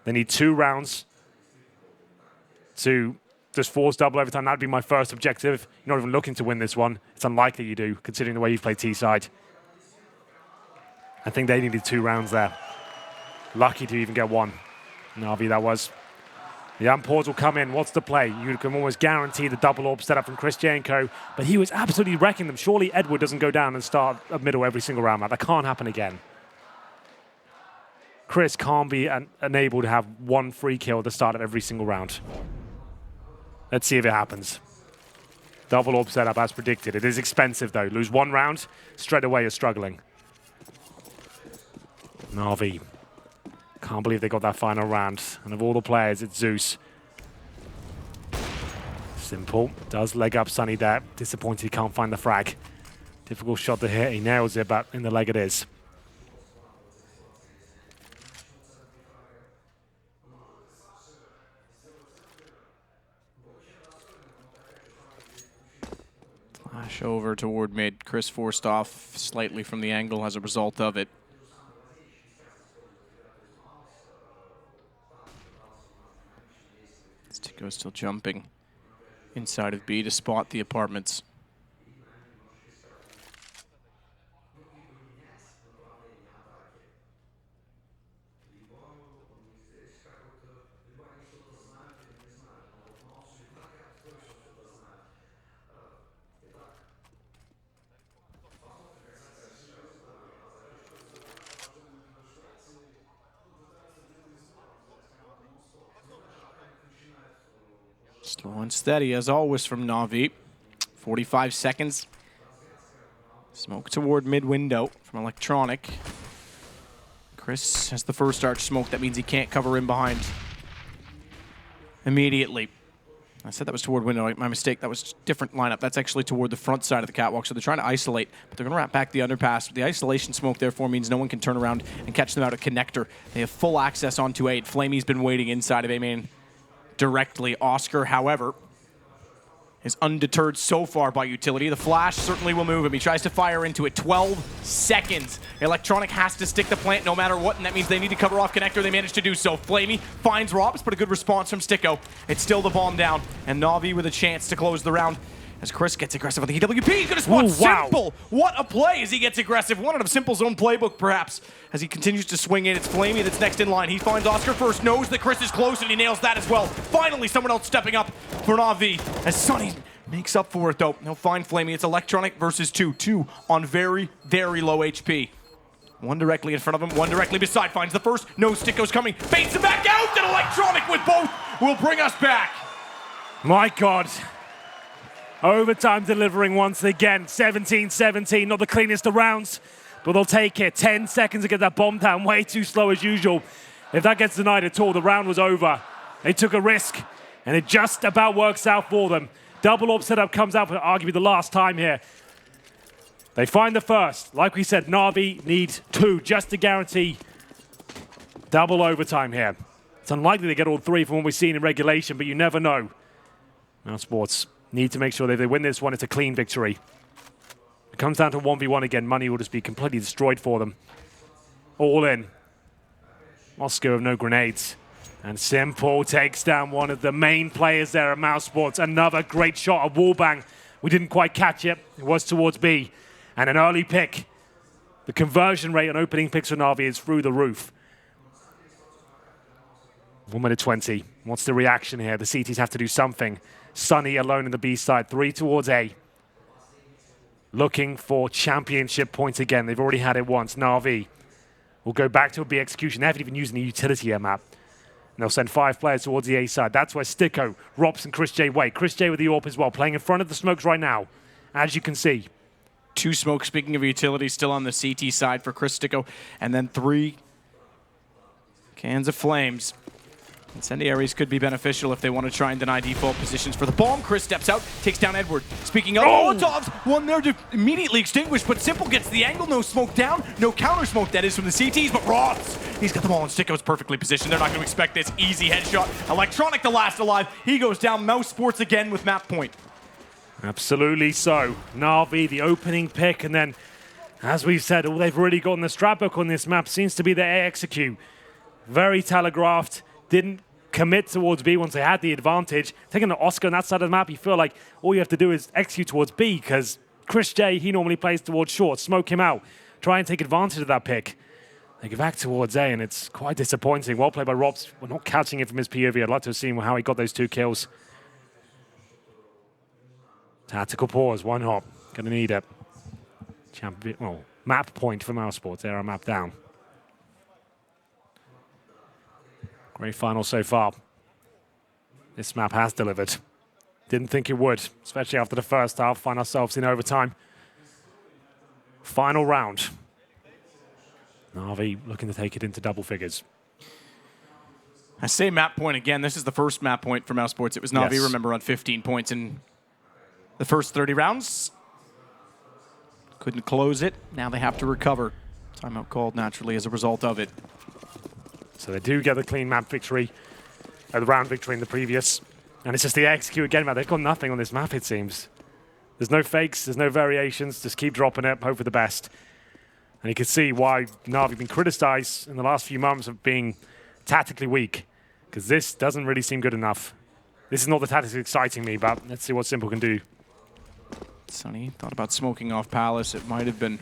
They need 2 rounds to just force double overtime. That'd be my first objective. You're not even looking to win this one. It's unlikely you do, considering the way you've played T-side. I think they needed 2 rounds there. Lucky to even get 1. Navi, that was. The Amports will come in. What's the play? You can almost guarantee the double orb setup from Chris Janko, but he was absolutely wrecking them. Surely Edward doesn't go down and start at middle every single round. That can't happen again. Chris can't be unable to have 1 free kill at the start of every single round. Let's see if it happens. Double orb setup as predicted. It is expensive though. Lose 1 round, straight away you're struggling. Navi. Can't believe they got that final round. And of all the players, it's Zeus. Simple. Does leg up Sunny there. Disappointed he can't find the frag. Difficult shot to hit. He nails it, but in the leg it is. Flash over toward mid. Chris forced off slightly from the angle as a result of it. Stico still jumping inside of B to spot the apartments. Slow and steady, as always, from Na'Vi. 45 seconds. Smoke toward mid-window from Electronic. Chris has the first arch smoke. That means he can't cover in behind immediately. I said that was toward window. My mistake. That was different lineup. That's actually toward the front side of the catwalk. So they're trying to isolate, but they're going to wrap back the underpass. The isolation smoke, therefore, means no one can turn around and catch them out of connector. They have full access onto 8. Flamey's been waiting inside of A main directly. Oscar, however, is undeterred so far by utility. The flash certainly will move him. He tries to fire into it. 12 seconds. Electronic has to stick the plant no matter what, and that means they need to cover off connector. They managed to do so. Flamey finds Robs, but a good response from Stico. It's still the bomb down, and Na'Vi with a chance to close the round as Chris gets aggressive on the EWP. He's going to spot Simple. What a play as he gets aggressive. One out of Simple's own playbook, perhaps, as he continues to swing in. It's Flamey that's next in line. He finds Oscar first, knows that Chris is close, and he nails that as well. Finally, someone else stepping up for Na'Vi as Sunny makes up for it, though. He'll find Flamey. It's Electronic versus 2. 2 on very, very low HP. One directly in front of him, one directly beside. Finds the first. No, Stico's coming. Baits him back out, and Electronic with both will bring us back. My God. Overtime delivering once again. 17-17, not the cleanest of rounds, but they'll take it. 10 seconds to get that bomb down. Way too slow as usual. If that gets denied at all, the round was over. They took a risk, and it just about works out for them. Double AWP setup comes out for arguably the last time here. They find the first. Like we said, Na'Vi need 2 just to guarantee double overtime here. It's unlikely they get all 3 from what we've seen in regulation, but you never know. mousesports need to make sure that if they win this one, it's a clean victory. It comes down to 1v1 again. Money will just be completely destroyed for them. All in. Moscow have no grenades. And Simple takes down one of the main players there at mousesports. Another great shot, a wallbang. We didn't quite catch it. It was towards B. And an early pick. The conversion rate on opening picks for Na'Vi is through the roof. 1 minute 20. What's the reaction here? The CTs have to do something. Sunny alone in the B side. 3 towards A. Looking for championship points again. They've already had it once. Na'Vi will go back to a B execution. They haven't even used any utility here, map. And they'll send 5 players towards the A side. That's where Stico, Rops, and Chris J wait. Chris J with the AWP as well, playing in front of the smokes right now, as you can see. 2 smokes, speaking of utility, still on the CT side for Chris Stico. And then 3 cans of flames. Incendiaries could be beneficial if they want to try and deny default positions for the bomb. Chris steps out, takes down Edward. Speaking of Molotovs, one there to immediately extinguish, but Simple gets the angle. No smoke down, no counter smoke, that is from the CTs, but Ross, he's got the ball, and Stico's perfectly positioned. They're not going to expect this easy headshot. Electronic, the last alive. He goes down. mousesports again with map point. Absolutely so. Na'Vi, the opening pick, and then, as we've said, all they've really got in the strat book on this map seems to be their A execute. Very telegraphed, didn't commit towards B once they had the advantage. Taking an Oscar on that side of the map, you feel like all you have to do is execute towards B, because Chris J, he normally plays towards short. Smoke him out. Try and take advantage of that pick. They go back towards A, and it's quite disappointing. Well played by Robs. We're not catching it from his POV. I'd like to have seen how he got those 2 kills. Tactical pause, 1 hop. Gonna need it. Map point for mousesports. They're a map down. Great final so far. This map has delivered. Didn't think it would, especially after the first half. Find ourselves in overtime. Final round. Na'Vi looking to take it into double figures. I say map point again. This is the first map point for mousesports. It was Na'Vi, Yes. remember, on 15 points in the first 30 rounds. Couldn't close it. Now they have to recover. Timeout called naturally as a result of it. So they do get the clean map victory, the round victory in the previous. And it's just the execute again, man. They've got nothing on this map, it seems. There's no fakes, there's no variations. Just keep dropping it, hope for the best. And you can see why Na'Vi have been criticized in the last few months of being tactically weak, because this doesn't really seem good enough. This is not the tactics exciting me, but let's see what Simple can do. Sunny thought about smoking off Palace. It might have been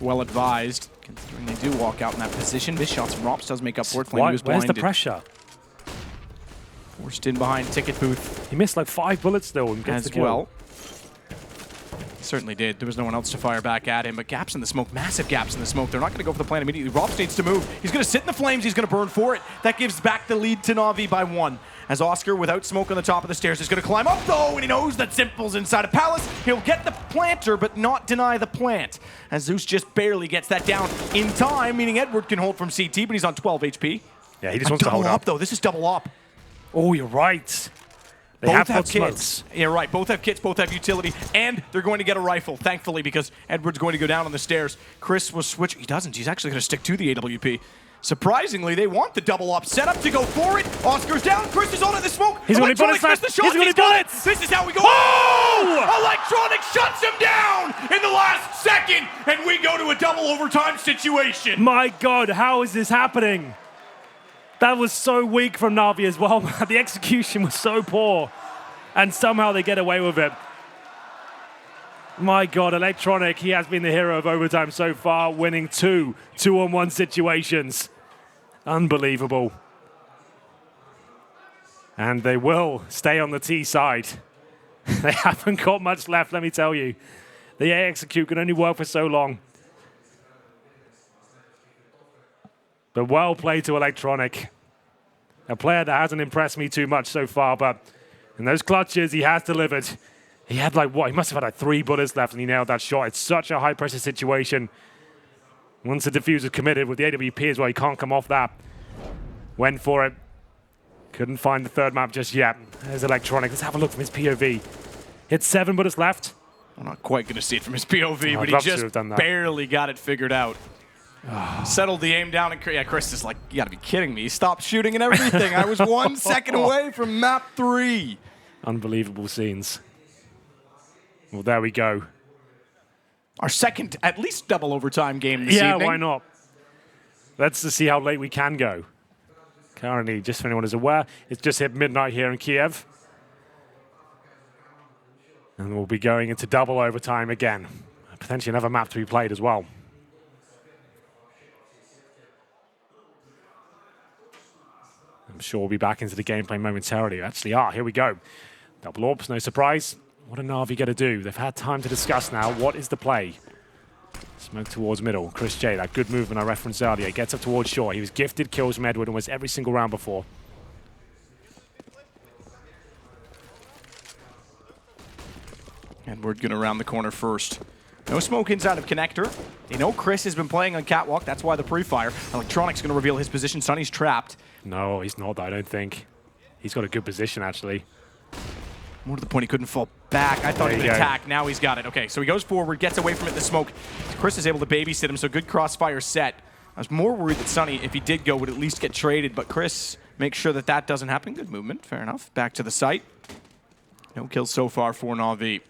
well advised, considering they do walk out in that position. This shot from Rops does make up for it. Flame was Where's blinded. the pressure? Forced in behind Ticket Booth He missed like 5 bullets though and gets as the kill. well. He certainly did. There was no one else to fire back at him, but gaps in the smoke, massive gaps in the smoke. They're not going to go for the plan immediately. Rops needs to move. He's going to sit in the flames. He's going to burn for it. That gives back the lead to Na'Vi by 1. As Oscar, without smoke on the top of the stairs, is going to climb up though, and he knows that Simple's inside of Palace. He'll get the planter, but not deny the plant. As Zeus just barely gets that down in time, meaning Edward can hold from CT, but he's on 12 HP. Yeah, he just wants to hold double up. up though. This is double up. Oh, you're right. They Both have have got kits. smokes. Yeah, right. Both have kits, both have utility, and they're going to get a rifle, thankfully, because Edward's going to go down on the stairs. Chris will switch. He doesn't. He's actually going to stick to the AWP. Surprisingly, they want the double up set up to go for it. Oscar's down. Chris is on in the smoke. He's going to Electronics missed the shot. He's going to got it. bullets. This is how we go. Oh! Electronics shuts him down in the last second, and we go to a double overtime situation. My God, how is this happening? That was so weak from Na'Vi as well. The execution was so poor. And somehow they get away with it. My God, Electronic, he has been the hero of overtime so far, winning 2 2-on-1 situations. Unbelievable. And they will stay on the T side. They haven't got much left, let me tell you. The A execute can only work for so long. But well played to Electronic. A player that hasn't impressed me too much so far, but in those clutches, he has delivered. He had like, what? He must have had like 3 bullets left and he nailed that shot. It's such a high pressure situation. Once the diffuser committed with the AWP as well, he can't come off that. Went for it. Couldn't find the third map just yet. There's Electronic. Let's have a look from his POV. Hit 7 bullets left. I'm not quite going to see it from his POV, I'd but he love to just have done that. barely got it figured out. Settled the aim down, and yeah, Chris is like, you got to be kidding me. He stopped shooting and everything. I was 1 second away from map 3. Unbelievable scenes. Well, there we go. Our second, at least double overtime game this evening. Yeah, why not? Let's see how late we can go. Currently, just for anyone who's aware, it's just hit midnight here in Kiev. And we'll be going into double overtime again. Potentially another map to be played as well. I'm sure we'll be back into the gameplay momentarily. We actually are. Here we go. Double orbs, no surprise. What are Na'Vi going to do? They've had time to discuss now. What is the play? Smoke towards middle. Chris J, that good movement I referenced earlier. Gets up towards shore. He was gifted kills from Edward almost every single round before. Edward going to round the corner first. No smoke inside of connector. They know Chris has been playing on catwalk. That's why the pre-fire. Electronic's going to reveal his position. Sunny's trapped. No, he's not, I don't think. He's got a good position, actually. More to the point, he couldn't fall back. I thought There he you would go. attack. Now he's got it. Okay, so he goes forward, gets away from it in the smoke. Chris is able to babysit him, so good crossfire set. I was more worried that Sunny, if he did go, would at least get traded, but Chris makes sure that that doesn't happen. Good movement, fair enough. Back to the site. No kills so far for Na'Vi.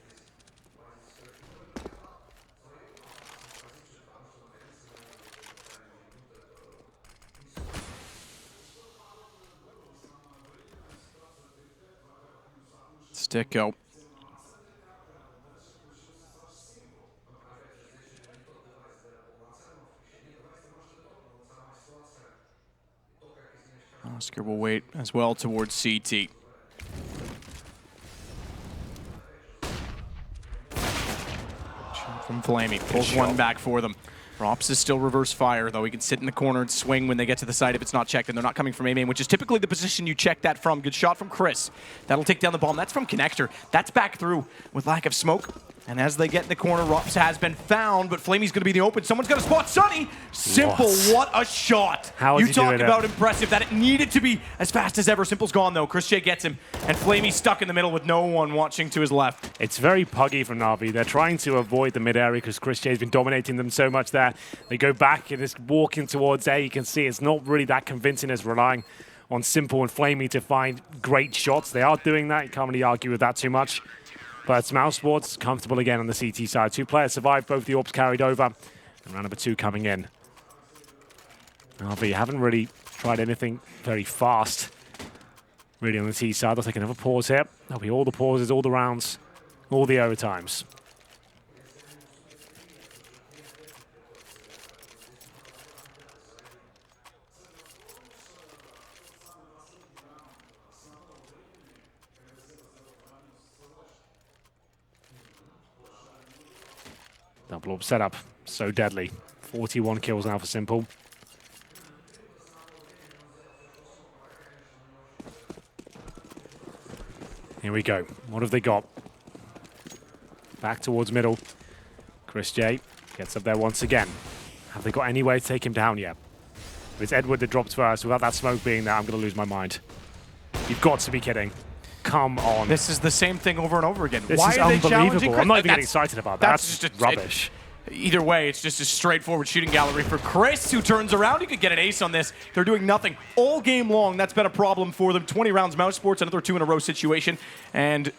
Sticko. Oscar will wait as well towards CT. Shot from Flamey. Pulls one back for them. Rops is still reverse fire, though. He can sit in the corner and swing when they get to the side if it's not checked, and they're not coming from A-main, which is typically the position you check that from. Good shot from Chris. That'll take down the bomb. That's from Connector. That's back through with lack of smoke. And as they get in the corner, Rops has been found, but Flamey's going to be in the open. Someone's going to spot Sunny. Simple, what a shot. How is you he talk doing it? about impressive, that it needed to be as fast as ever. Simple's gone, though. Chris J gets him, and Flamey's stuck in the middle with no one watching to his left. It's very puggy from Na'Vi. They're trying to avoid the mid-area because Chris J's been dominating them so much there. They go back and it's walking towards A. You can see it's not really that convincing as relying on Simple and Flamey to find great shots. They are doing that. You can't really argue with that too much. But it's mousesports comfortable again on the CT side. 2 players survived, both the orbs carried over. And round number 2 coming in. Na'Vi haven't really tried anything very fast. Really on the T side, they'll take another pause here. There'll be all the pauses, all the rounds, all the overtimes. Double orb setup, so deadly. 41 kills now for Simple. Here we go. What have they got? Back towards middle. Chris J gets up there once again. Have they got any way to take him down yet? It's Edward that drops first. Without that smoke being there, I'm going to lose my mind. You've got to be kidding. Come on. This is the same thing over and over again. This Why is are they challenging unbelievable. Chris? I'm not even getting excited about that. That's just rubbish. Either way, it's just a straightforward shooting gallery for Chris, who turns around. He could get an ace on this. They're doing nothing all game long. That's been a problem for them. 20 rounds mousesports, another 2-in-a-row situation. And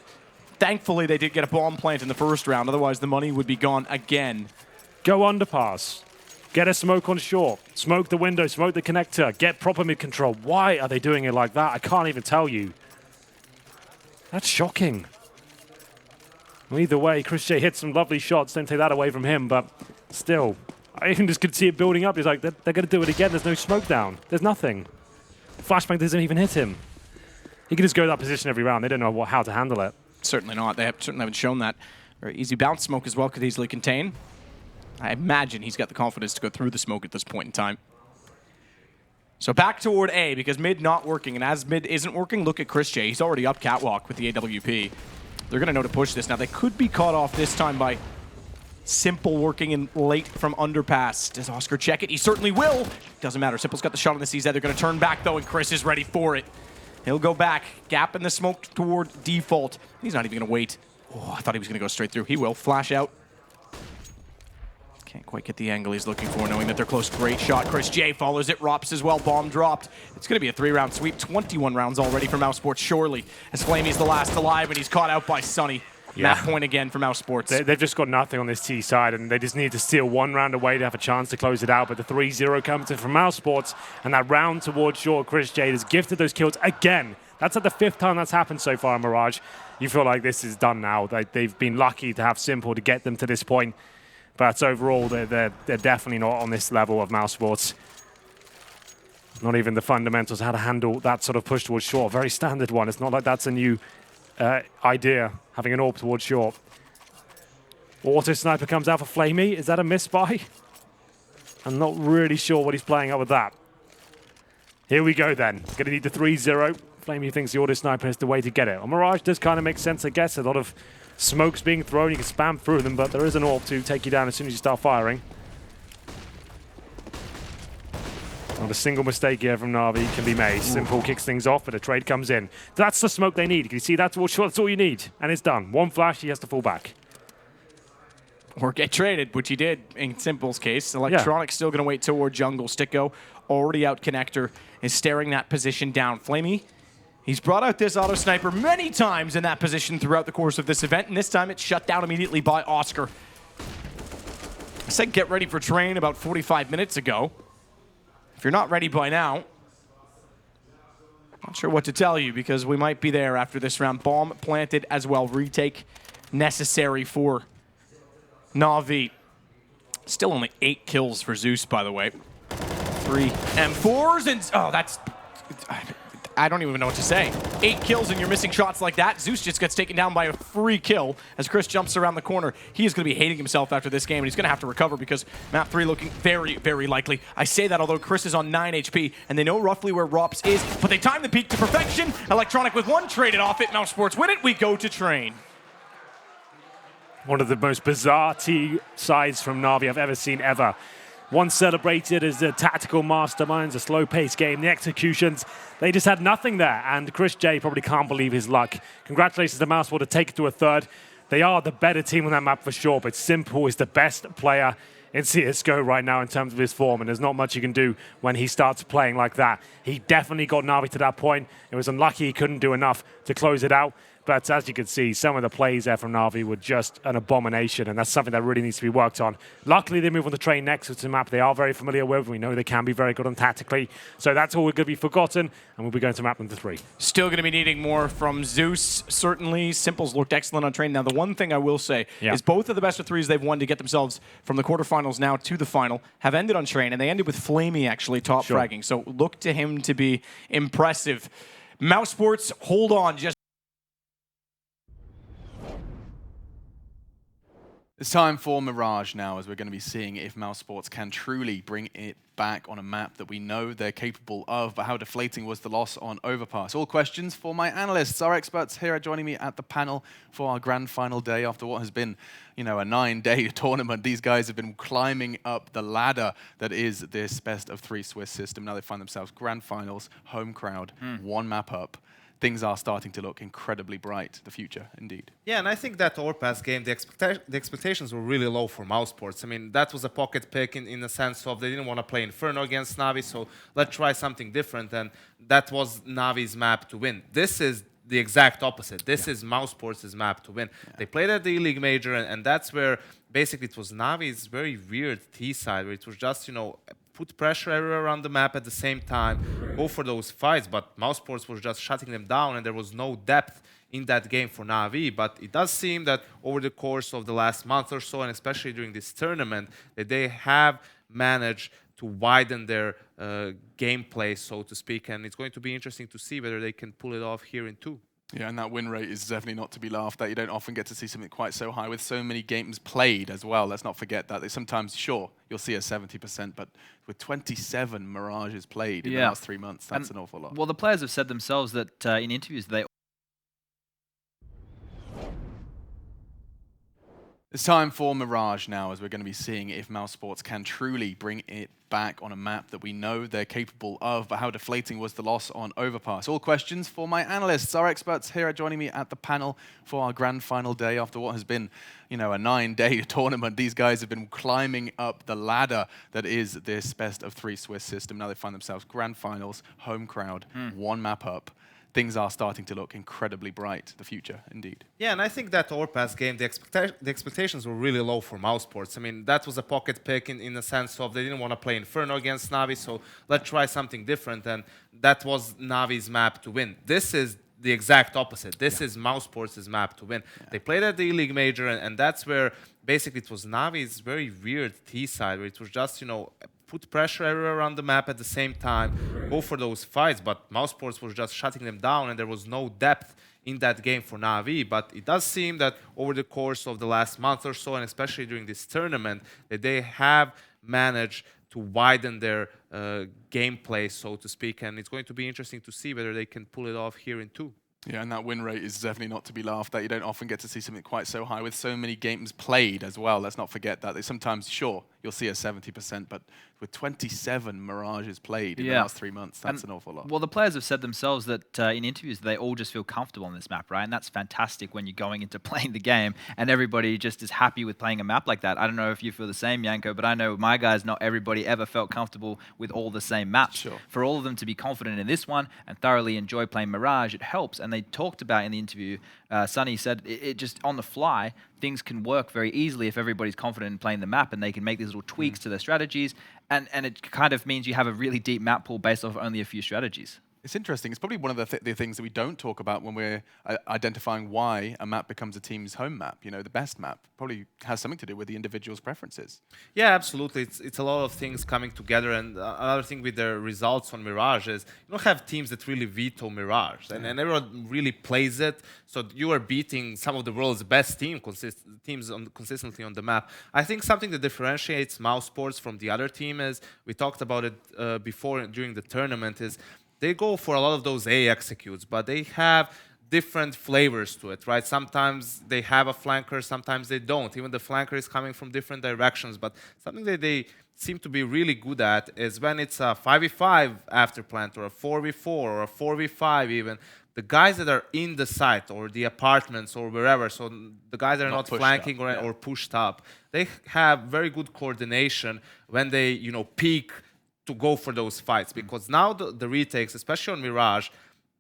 thankfully, they did get a bomb plant in the first round. Otherwise, the money would be gone again. Go underpass. Get a smoke on short. Smoke the window, smoke the connector. Get proper mid-control. Why are they doing it like that? I can't even tell you. That's shocking. Well, either way, Chris J hits some lovely shots. Don't take that away from him, but still. I even just could see it building up. He's like, they're going to do it again. There's no smoke down. There's nothing. Flashbang doesn't even hit him. He can just go to that position every round. They don't know how to handle it. Certainly not. They certainly haven't shown that. Very easy bounce smoke as well could easily contain. I imagine he's got the confidence to go through the smoke at this point in time. So back toward A, because mid not working, and as mid isn't working, look at Chris J. He's already up catwalk with the AWP. They're going to know to push this. Now, they could be caught off this time by Simple working in late from underpass. Does Oscar check it? He certainly will. Doesn't matter. Simple's got the shot on the CZ. They're going to turn back, though, and Chris is ready for it. He'll go back. Gap in the smoke toward default. He's not even going to wait. Oh, I thought he was going to go straight through. He will. Flash out. Can't quite get the angle he's looking for, knowing that they're close. Great shot. Chris J follows it. Rops as well. Bomb dropped. It's going to be a 3-round sweep. 21 rounds already for mousesports, surely. As Flamey's the last alive, and he's caught out by Sunny. Yeah. Map point again for mousesports. They've just got nothing on this T side, and they just need to steal one round away to have a chance to close it out. But the 3-0 comes in from mousesports, and that round towards short, Chris J has gifted those kills again. That's like the 5th time that's happened so far in Mirage. You feel like this is done now. They've been lucky to have Simple to get them to this point. But overall, they're definitely not on this level of mousesports. Not even the fundamentals, how to handle that sort of push towards short. Very standard one. It's not like that's a new idea, having an AWP towards short. Auto sniper comes out for Flamey. Is that a misbuy? I'm not really sure what he's playing up with that. Here we go then. Going to need the 3-0. Flamey thinks the auto sniper is the way to get it. On Mirage does kind of make sense, I guess. A lot of smokes being thrown, you can spam through them, but there is an AWP to take you down as soon as you start firing. Not a single mistake here from Na'Vi can be made. Simple kicks things off, but a trade comes in. That's the smoke they need. Can you see that's all you need? And it's done. One flash, he has to fall back. Or get traded, which he did in Simple's case. Electronics still going to wait toward jungle. Sticko, already out connector, is staring that position down. Flamey, he's brought out this auto sniper many times in that position throughout the course of this event, and this time it's shut down immediately by Oscar. I said get ready for train about 45 minutes ago. If you're not ready by now, not sure what to tell you, because we might be there after this round. Bomb planted as well. Retake necessary for Na'Vi. Still only 8 kills for Zeus, by the way. 3 M4s, and oh, that's... I don't even know what to say. 8 kills and you're missing shots like that. Zeus just gets taken down by a free kill as Chris jumps around the corner. He is going to be hating himself after this game, and he's going to have to recover because map 3 looking very, very likely. I say that although Chris is on 9 HP, and they know roughly where Rops is, but they time the peak to perfection. Electronic with 1 traded off it. mousesports win it. We go to train. One of the most bizarre T sides from Na'Vi I've ever seen ever. One celebrated as the tactical masterminds, a slow-paced game, the executions. They just had nothing there, and Chris J probably can't believe his luck. Congratulations to mousesports to take it to a 3rd. They are the better team on that map for sure, but Simple is the best player in CSGO right now in terms of his form, and there's not much you can do when he starts playing like that. He definitely got Na'Vi to that point. It was unlucky he couldn't do enough to close it out, But as you can see, some of the plays there from Na'Vi were just an abomination, and that's something that really needs to be worked on. Luckily, they move on the train next, which is a map they are very familiar with. We know they can be very good on tactically. So that's all going to be forgotten, and we'll be going to map number 3. Still going to be needing more from Zeus, certainly. Simple's looked excellent on train. Now, the one thing I will say is both of the best of 3s they've won to get themselves from the quarterfinals now to the final have ended on train, and they ended with Flamey actually top fragging. So look to him to be impressive. mousesports, hold on just. It's time for Mirage now, as we're going to be seeing if mousesports can truly bring it back on a map that we know they're capable of, but how deflating was the loss on Overpass? All questions for my analysts. Our experts here are joining me at the panel for our grand final day after what has been, a 9-day tournament. These guys have been climbing up the ladder that is this best of 3 Swiss system. Now they find themselves grand finals, home crowd, 1 map up. Things are starting to look incredibly bright, the future, indeed. Yeah, and I think that Overpass game, the expectations were really low for mousesports. I mean, that was a pocket pick in the sense of they didn't want to play Inferno against Na'Vi, so let's try something different, and that was Navi's map to win. This is the exact opposite. This is mousesports' map to win. They played at the E-League Major, and that's where basically it was Navi's very weird T-side, where it was just, put pressure everywhere around the map at the same time, go for those fights, but mousesports was just shutting them down, and there was no depth in that game for Na'Vi. But it does seem that over the course of the last month or so, and especially during this tournament, that they have managed to widen their gameplay, so to speak, and it's going to be interesting to see whether they can pull it off here in 2. Yeah, and that win rate is definitely not to be laughed at. You don't often get to see something quite so high with so many games played as well. Let's not forget that. Sometimes, sure, you'll see a 70%, but with 27 Mirages played in the last 3 months, that's an awful lot. Well, the players have said themselves that in interviews they... It's time for Mirage now, as we're going to be seeing if mousesports can truly bring it back on a map that we know they're capable of, but how deflating was the loss on Overpass? All questions for my analysts. Our experts here are joining me at the panel for our grand final day after what has been, a 9-day tournament. These guys have been climbing up the ladder that is this best of 3 Swiss system. Now they find themselves grand finals, home crowd, 1 map up. Things are starting to look incredibly bright, the future, indeed. Yeah, and I think that Overpass game, the expectations were really low for mousesports. I mean, that was a pocket pick in the sense of they didn't want to play Inferno against Na'Vi, so let's try something different, and that was Navi's map to win. This is the exact opposite. This is mousesports' map to win. They played at the E-League Major, and that's where basically it was Navi's very weird T-side, where it was just, put pressure everywhere around the map at the same time, go for those fights, but mousesports was just shutting them down, and there was no depth in that game for Na'Vi. But it does seem that over the course of the last month or so, and especially during this tournament, that they have managed to widen their gameplay, so to speak, and it's going to be interesting to see whether they can pull it off here in 2. Yeah, and that win rate is definitely not to be laughed at. You don't often get to see something quite so high with so many games played as well. Let's not forget that. Sometimes, sure, you'll see a 70%, but with 27 Mirages played in the last 3 months, that's an awful lot. Well, the players have said themselves that in interviews they all just feel comfortable on this map, right? And that's fantastic when you're going into playing the game and everybody just is happy with playing a map like that. I don't know if you feel the same, Yanko, but I know my guys, not everybody ever felt comfortable with all the same maps. Sure. For all of them to be confident in this one and thoroughly enjoy playing Mirage, it helps. And they talked about in the interview, Sunny said it just on the fly, things can work very easily if everybody's confident in playing the map and they can make these little tweaks to their strategies. And it kind of means you have a really deep map pool based off only a few strategies. It's interesting. It's probably one of the things that we don't talk about when we're identifying why a map becomes a team's home map. The best map probably has something to do with the individual's preferences. Yeah, absolutely. It's a lot of things coming together, and another thing with the results on Mirage is you don't have teams that really veto Mirage, and everyone really plays it. So you are beating some of the world's best teams consistently on the map. I think something that differentiates mousesports from the other team is, we talked about it before during the tournament, is they go for a lot of those A executes, but they have different flavors to it, right? Sometimes they have a flanker, sometimes they don't. Even the flanker is coming from different directions, but something that they seem to be really good at is when it's a 5v5 after plant, or a 4v4, or a 4v5 even, the guys that are in the site, or the apartments, or wherever, so the guys that are not flanking or pushed up, they have very good coordination when they, peak to go for those fights, because now the retakes, especially on Mirage,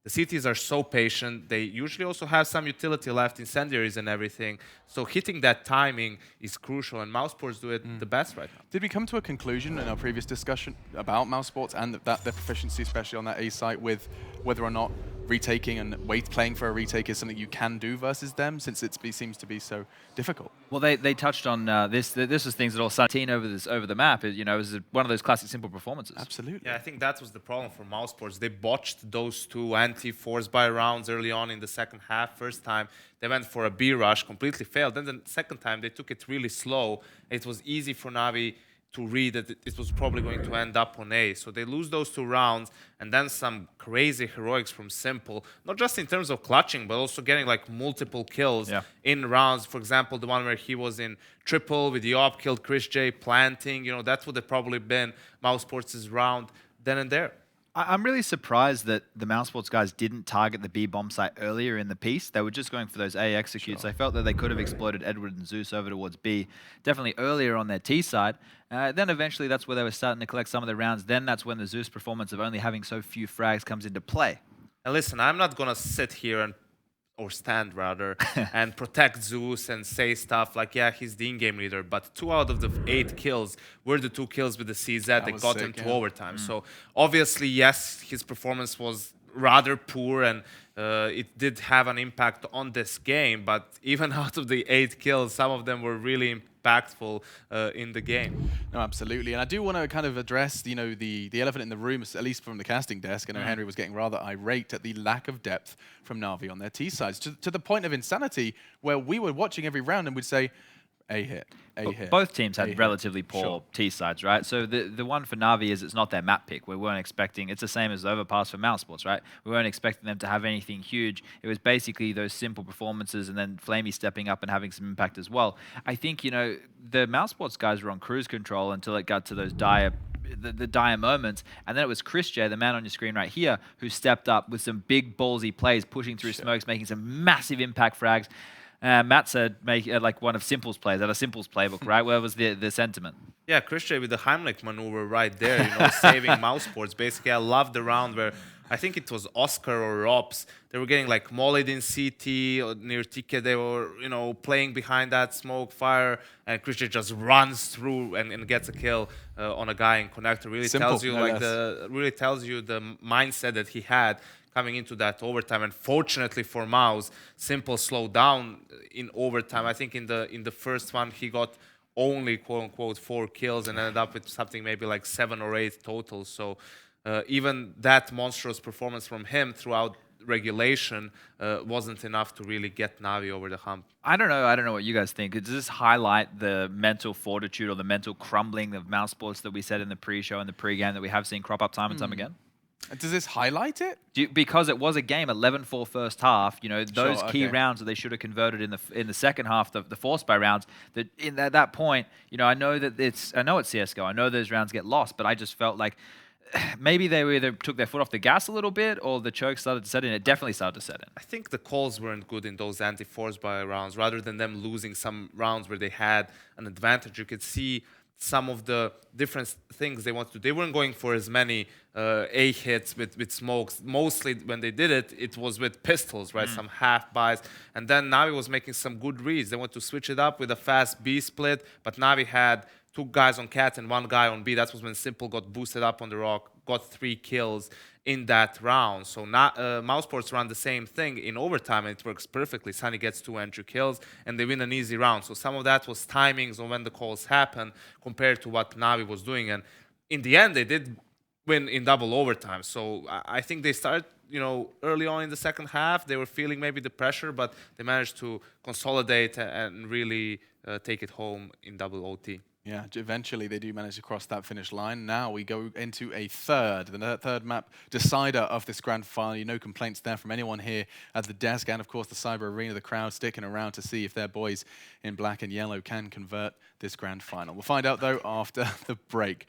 The CTs are so patient. They usually also have some utility left, incendiaries and everything. So hitting that timing is crucial, and mousesports do it the best right now. Did we come to a conclusion in our previous discussion about mousesports and that their proficiency, especially on that A site, with whether or not retaking and playing for a retake is something you can do versus them, since it seems to be so difficult? Well, they touched on this. This is things that all Sunny over the map. You know, is one of those classic simple performances. Absolutely. Yeah, I think that was the problem for mousesports. They botched those two anti-force buy rounds early on in the second half. First time, they went for a B rush, completely failed. Then the second time, they took it really slow. It was easy for Navi to read that it was probably going to end up on A. So they lose those 2 rounds, and then some crazy heroics from Simple, not just in terms of clutching, but also getting like multiple kills in rounds. For example, the one where he was in triple with the op, killed Chris J, planting, you know, that would have probably been mousesports' round then and there. I'm really surprised that the mousesports guys didn't target the B bomb site earlier in the piece. They were just going for those A executes. I felt that they could have exploited Edward and Zeus over towards B, definitely earlier on their T side. Then eventually that's where they were starting to collect some of the rounds. Then that's when the Zeus performance of only having so few frags comes into play. And listen, I'm not going to sit here or stand rather, and protect Zeus and say stuff like, yeah, he's the in-game leader, but 2 out of the 8 kills were the 2 kills with the CZ that got him to overtime. So obviously, yes, his performance was rather poor, and it did have an impact on this game, but even out of the 8 kills, some of them were really impactful in the game. No, absolutely. And I do want to kind of address, you know, the elephant in the room, at least from the casting desk. I know Henry was getting rather irate at the lack of depth from Na'Vi on their T sides, to the point of insanity where we were watching every round and would say, A hit, A hit. Both teams had relatively poor T sides, right? So the one for Na'Vi is it's not their map pick. We weren't expecting, it's the same as the overpass for mousesports, right? We weren't expecting them to have anything huge. It was basically those simple performances and then Flamey stepping up and having some impact as well. I think, you know, the mousesports guys were on cruise control until it got to those dire moments, and then it was Chris J, the man on your screen right here, who stepped up with some big ballsy plays, pushing through smokes, making some massive impact frags. Matt said, make like one of Simple's plays, at a Simple's playbook, right? Where was the sentiment? Yeah, Chris J with the Heimlich maneuver right there, you know, saving mousesports. Basically, I loved the round where I think it was Oscar or Rops. They were getting like mollied in CT or near TK. They were, you know, playing behind that smoke fire, and Chris J just runs through and gets a kill on a guy in connector. Really tells you the mindset that he had coming into that overtime. And fortunately for Mouse, Simple slowed down in overtime. I think in the first one he got only quote unquote 4 kills and ended up with something maybe like 7 or 8 total. So even that monstrous performance from him throughout regulation wasn't enough to really get Navi over the hump. I don't know what you guys think. Does this highlight the mental fortitude or the mental crumbling of mousesports that we said in the pre-show and the pre-game that we have seen crop up time and time again? Does this highlight it? Because it was a game, 11-4 first half. You know, those key rounds that they should have converted in the second half, the force buy rounds. That at that point, you know, I know it's CS:GO. I know those rounds get lost, but I just felt like maybe they either took their foot off the gas a little bit, or the choke started to set in. It definitely started to set in. I think the calls weren't good in those anti-force buy rounds. Rather than them losing some rounds where they had an advantage, you could see some of the different things they wanted to do. They weren't going for as many A hits with smokes. Mostly when they did it, it was with pistols, right? Some half buys. And then Navi was making some good reads. They wanted to switch it up with a fast B split, but Navi had 2 guys on cat and 1 guy on B. That was when Simple got boosted up on the rock, got 3 kills in that round. So mousesports run the same thing in overtime, and it works perfectly. Sunny gets 2 entry kills, and they win an easy round. So some of that was timings on when the calls happen compared to what Navi was doing. And in the end, they did win in double overtime. So I think they started, you know, early on in the second half. They were feeling maybe the pressure, but they managed to consolidate and really take it home in double OT. Yeah, eventually they do manage to cross that finish line. Now we go into the third map decider of this grand final. No complaints there from anyone here at the desk, and of course the Cyber Arena, the crowd sticking around to see if their boys in black and yellow can convert this grand final. We'll find out though after the break.